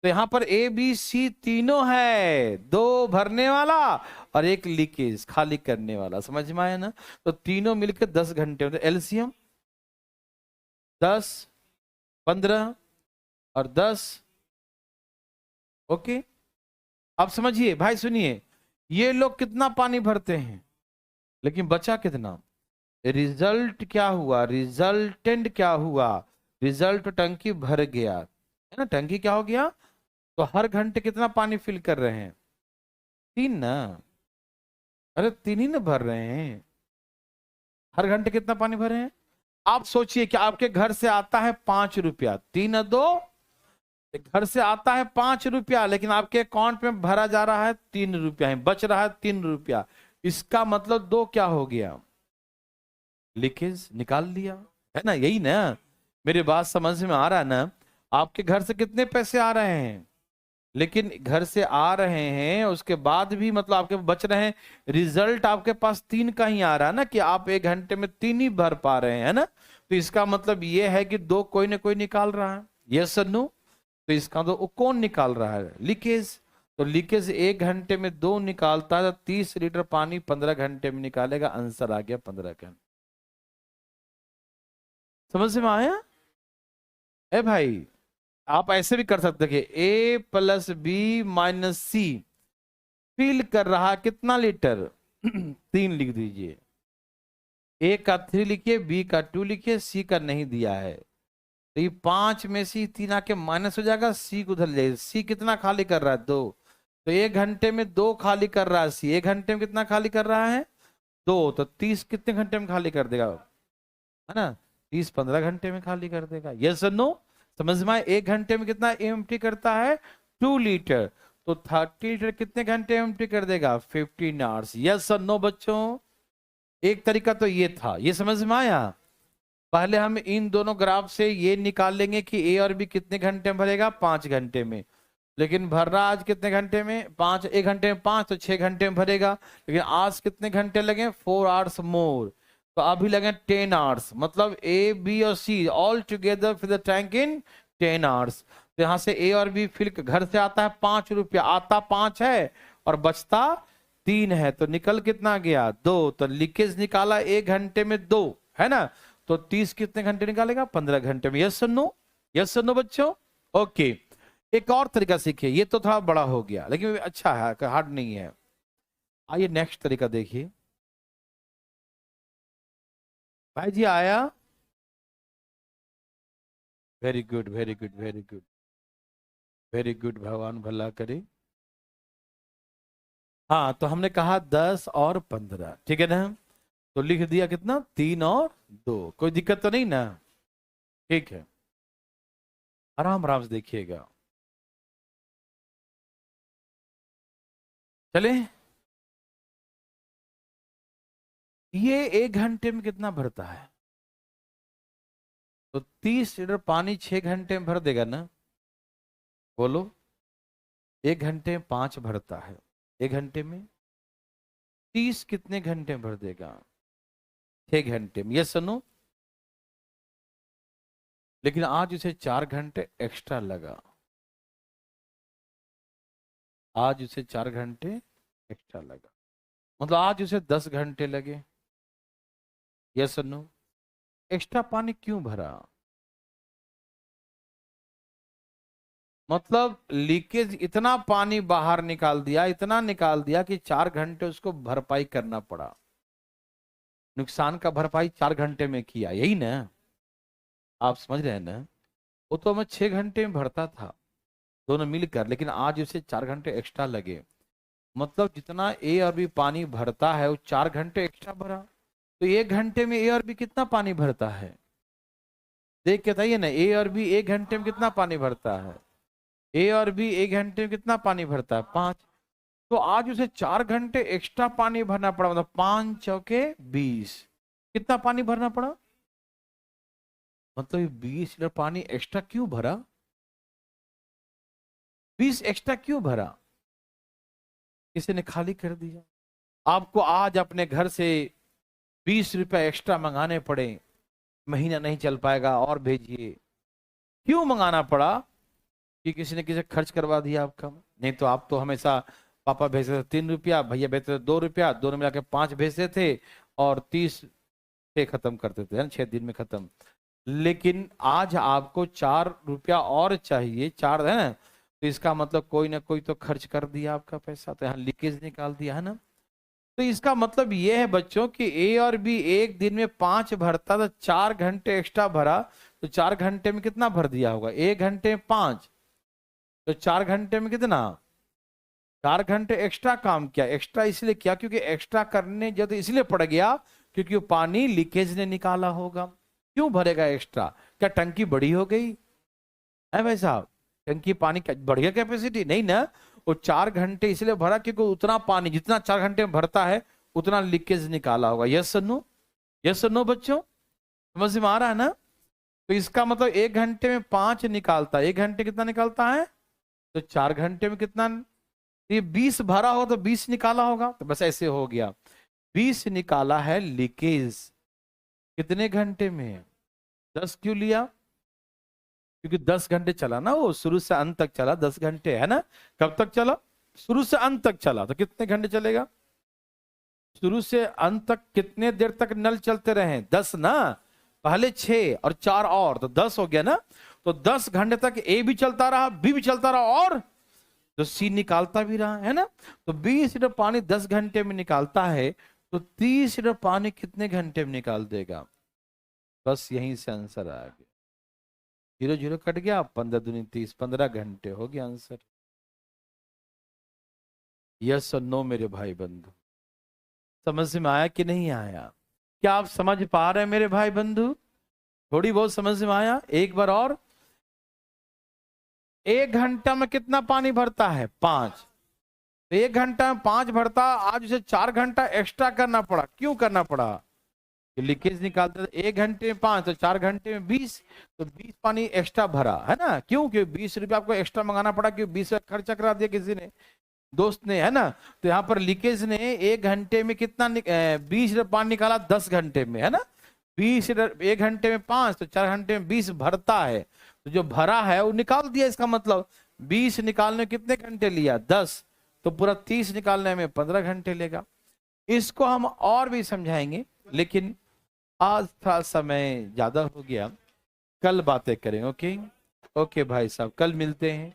तो यहां पर ए बी सी तीनों है, 2 भरने वाला और 1 लीकेज खाली करने वाला, समझ में आया ना। तो तीनों मिलकर 10 घंटे, मतलब एलसीएम 10 15 और 10। ओके, अब समझिए भाई, सुनिए, ये लोग कितना पानी भरते हैं लेकिन बचा कितना, रिजल्ट क्या हुआ, रिजल्टेंट क्या हुआ, रिजल्ट टंकी भर गया, है ना, टंकी क्या हो गया, तो हर घंटे कितना पानी फिल कर रहे हैं, 3 ना, अरे 3 ही ना भर रहे हैं, हर घंटे कितना पानी भर रहे हैं। आप सोचिए कि आपके घर से आता है 5 रुपया, 3 और 2, घर से आता है 5 रुपया, लेकिन आपके अकाउंट में भरा जा रहा है 3 रुपया है, बच रहा है 3 रुपया, इसका मतलब 2 क्या हो गया, लीकेज निकाल लिया, है ना, यही ना, मेरी बात समझ में आ रहा है ना। आपके घर से कितने पैसे आ रहे हैं, लेकिन घर से आ रहे हैं उसके बाद भी मतलब आपके बच रहे हैं, रिजल्ट आपके पास 3 का ही आ रहा है ना, कि आप 1 घंटे में 3 ही भर पा रहे हैं, है ना, तो इसका मतलब ये है कि 2 कोई ना कोई निकाल रहा है, यस और नो। तो इसका तो कौन निकाल रहा है, लीकेज। तो लीकेज 1 घंटे में 2 निकालता है, तो 30 लीटर पानी 15 घंटे में निकालेगा, आंसर आ गया 15 घंटे। समझ में आया ए भाई। आप ऐसे भी कर सकते कि A+B-C फिल कर रहा कितना लीटर 3 लिख दीजिए, A का 3 लिखिए, B का 2 लिखिए, C का नहीं दिया है, तो ये 5 में से 3 आके माइनस हो जाएगा, C को उधर ले, C कितना खाली कर रहा है 2, तो 1 घंटे में 2 खाली कर रहा है C, 1 घंटे में कितना खाली कर रहा है 2, तो 30 कितने घंटे में खाली कर देगा, है ना, 30 15 घंटे में खाली कर देगा, यस और नो। समझ में आए, 1 घंटे में कितना एम्प्टी करता है 2 लीटर, तो 30 लीटर कितने घंटे एम्प्टी कर देगा 15 आवर्स, यस और नो बच्चों। एक तरीका तो ये था, ये समझ में आया। पहले हम इन दोनों ग्राफ से ये निकाल लेंगे कि ए और बी कितने घंटे में भरेगा 5 घंटे में, लेकिन भर रहा आज कितने घंटे में 5, 1 घंटे में 5 तो 6 घंटे में भरेगा, लेकिन आज कितने घंटे लगे 4 आवर्स मोर, तो अभी लगे 10 आवर्स, मतलब ए बी और C all together fill the tank in 10 hours. तो यहाँ से ए और बी फिल, घर से आता है 5 रुपया, आता 5 है और बचता 3 है, तो निकल कितना गया 2, तो लीकेज निकाला 1 घंटे में 2, है ना, तो 30 कितने घंटे निकालेगा 15 घंटे में, यस और नो, यस और नो बच्चों। ओके, एक और तरीका सीखिए, ये तो थोड़ा बड़ा हो गया लेकिन अच्छा है, हार्ड नहीं है। आइए नेक्स्ट तरीका देखिए, भाई जी आया, very good very good very good very good, भगवान भला करे। हाँ, तो हमने कहा 10 और 15, ठीक है ना, तो लिख दिया कितना 3 और 2, कोई दिक्कत तो नहीं ना, ठीक है, आराम आराम से देखिएगा। चले, ये 1 घंटे में कितना भरता है, तो 30 लीटर पानी 6 घंटे में भर देगा ना, बोलो, 1 घंटे में 5 भरता है, 1 घंटे में 30 कितने घंटे में भर देगा 6 घंटे में, यस सुनो, लेकिन आज उसे 4 घंटे एक्स्ट्रा लगा, आज उसे 4 घंटे एक्स्ट्रा लगा, मतलब आज उसे 10 घंटे लगे, यस नो। एक्स्ट्रा पानी क्यों भरा, मतलब लीकेज इतना पानी बाहर निकाल दिया, इतना निकाल दिया कि 4 घंटे उसको भरपाई करना पड़ा, नुकसान का भरपाई 4 घंटे में किया, यही ना, आप समझ रहे हैं ना। वो तो मैं 6 घंटे में भरता था दोनों मिलकर, लेकिन आज उसे 4 घंटे एक्स्ट्रा लगे, मतलब जितना ए और बी पानी भरता है वो 4 घंटे एक्स्ट्रा भरा, तो 1 घंटे में ए और बी कितना पानी भरता है, देख के बताइए ना, ए और बी 1 घंटे में कितना पानी भरता है, ए और बी 1 घंटे में कितना पानी भरता है 5, तो आज उसे 4 घंटे एक्स्ट्रा पानी भरना पड़ा, मतलब 5 चौके 20, कितना पानी भरना पड़ा, मतलब 20 लीटर पानी एक्स्ट्रा क्यों भरा, 20 एक्स्ट्रा क्यों भरा, किसी ने खाली कर दिया, आपको आज अपने घर से 20 रुपए एक्स्ट्रा मंगाने पड़े, महीना नहीं चल पाएगा और भेजिए, क्यों मंगाना पड़ा, कि किसी ने किसी खर्च करवा दिया आपका, नहीं तो आप तो हमेशा पापा भेजते थे 3 रुपया, भैया भेजते थे 2 रुपया, दोनों मिला के 5 भेजते थे और 30 से खत्म करते थे, 6 दिन में खत्म, लेकिन आज आपको 4 रुपया और चाहिए, 4 है ना, तो इसका मतलब कोई ना कोई तो खर्च कर दिया आपका पैसा, तो यहाँ लीकेज निकाल दिया है ना। तो इसका मतलब ये है बच्चों कि ए और बी एक दिन में 5 भरता, तो 4 घंटे एक्स्ट्रा भरा, तो 4 घंटे में कितना भर दिया होगा? 1 घंटे में 5, तो 4 घंटे में कितना? 4 घंटे एक्स्ट्रा काम किया। एक्स्ट्रा इसलिए किया क्योंकि एक्स्ट्रा करने जब इसलिए पड़ गया क्योंकि वो पानी लीकेज ने निकाला होगा। क्यों भरेगा एक्स्ट्रा? क्या टंकी बड़ी हो गई है भाई साहब? टंकी पानी का बढ़ गया कैपेसिटी? नहीं ना, वो 4 घंटे इसलिए भरा क्योंकि उतना पानी जितना 4 घंटे में भरता है उतना लीकेज निकाला होगा। यस और नो? यस और नो बच्चों? समझ में आ रहा है ना? तो इसका मतलब 1 घंटे में 5 निकालता है, 1 घंटे कितना निकालता है? तो 4 घंटे में कितना? ये 20 भरा हो तो 20 निकाला होगा। तो बस ऐसे हो गया, 20 निकाला है लीकेज। कितने घंटे में? 10 क्यों लिया? क्योंकि 10 घंटे चला ना, वो शुरू से अंत तक चला, 10 घंटे है ना। कब तक चला? शुरू से अंत तक चला, तो कितने घंटे चलेगा? शुरू से अंत तक कितने देर तक नल चलते रहे? 10 ना, पहले 6 और 4 और, तो 10 हो गया ना। तो 10 घंटे तक ए भी चलता रहा, बी भी चलता रहा, और तो सी निकालता भी रहा, है ना। तो 20 लीटर पानी 10 घंटे में निकालता है, तो 30 लीटर पानी कितने घंटे में निकाल देगा? बस यहीं से आंसर आ गया। 0 0 कट गया, 15 दूनी 30, 15 घंटे हो गया आंसर। यस और नो मेरे भाई बंधु? समझ में आया कि नहीं आया? क्या आप समझ पा रहे हैं मेरे भाई बंधु? थोड़ी बहुत समझ में आया? एक बार और। 1 घंटा में कितना पानी भरता है? 5। 1 घंटा में 5 भरता, आज उसे 4 घंटा एक्स्ट्रा करना पड़ा। क्यों करना पड़ा? लीकेज निकालते थे। 1 घंटे में 5 तो 4 घंटे में 20, तो 20 पानी एक्स्ट्रा भरा, है ना। क्यों? क्योंकि 20 रुपये आपको एक्स्ट्रा मंगाना पड़ा, क्योंकि 20 रुपया खर्चा करा दिया किसी ने, दोस्त ने, है ना। तो यहाँ पर लीकेज ने 1 घंटे में कितना 20 लीटर पानी निकाला 10 घंटे में, है ना। 20 लीटर 1 घंटे में 5 तो 4 घंटे में 20 भरता है, तो जो भरा है वो निकाल दिया। इसका मतलब 20 निकालने में कितने घंटे लिया? 10, तो पूरा 30 निकालने में 15 घंटे लेगा। इसको हम और भी समझाएंगे, लेकिन आज था समय ज्यादा हो गया, कल बातें करेंगे। ओके ओके भाई साहब, कल मिलते हैं।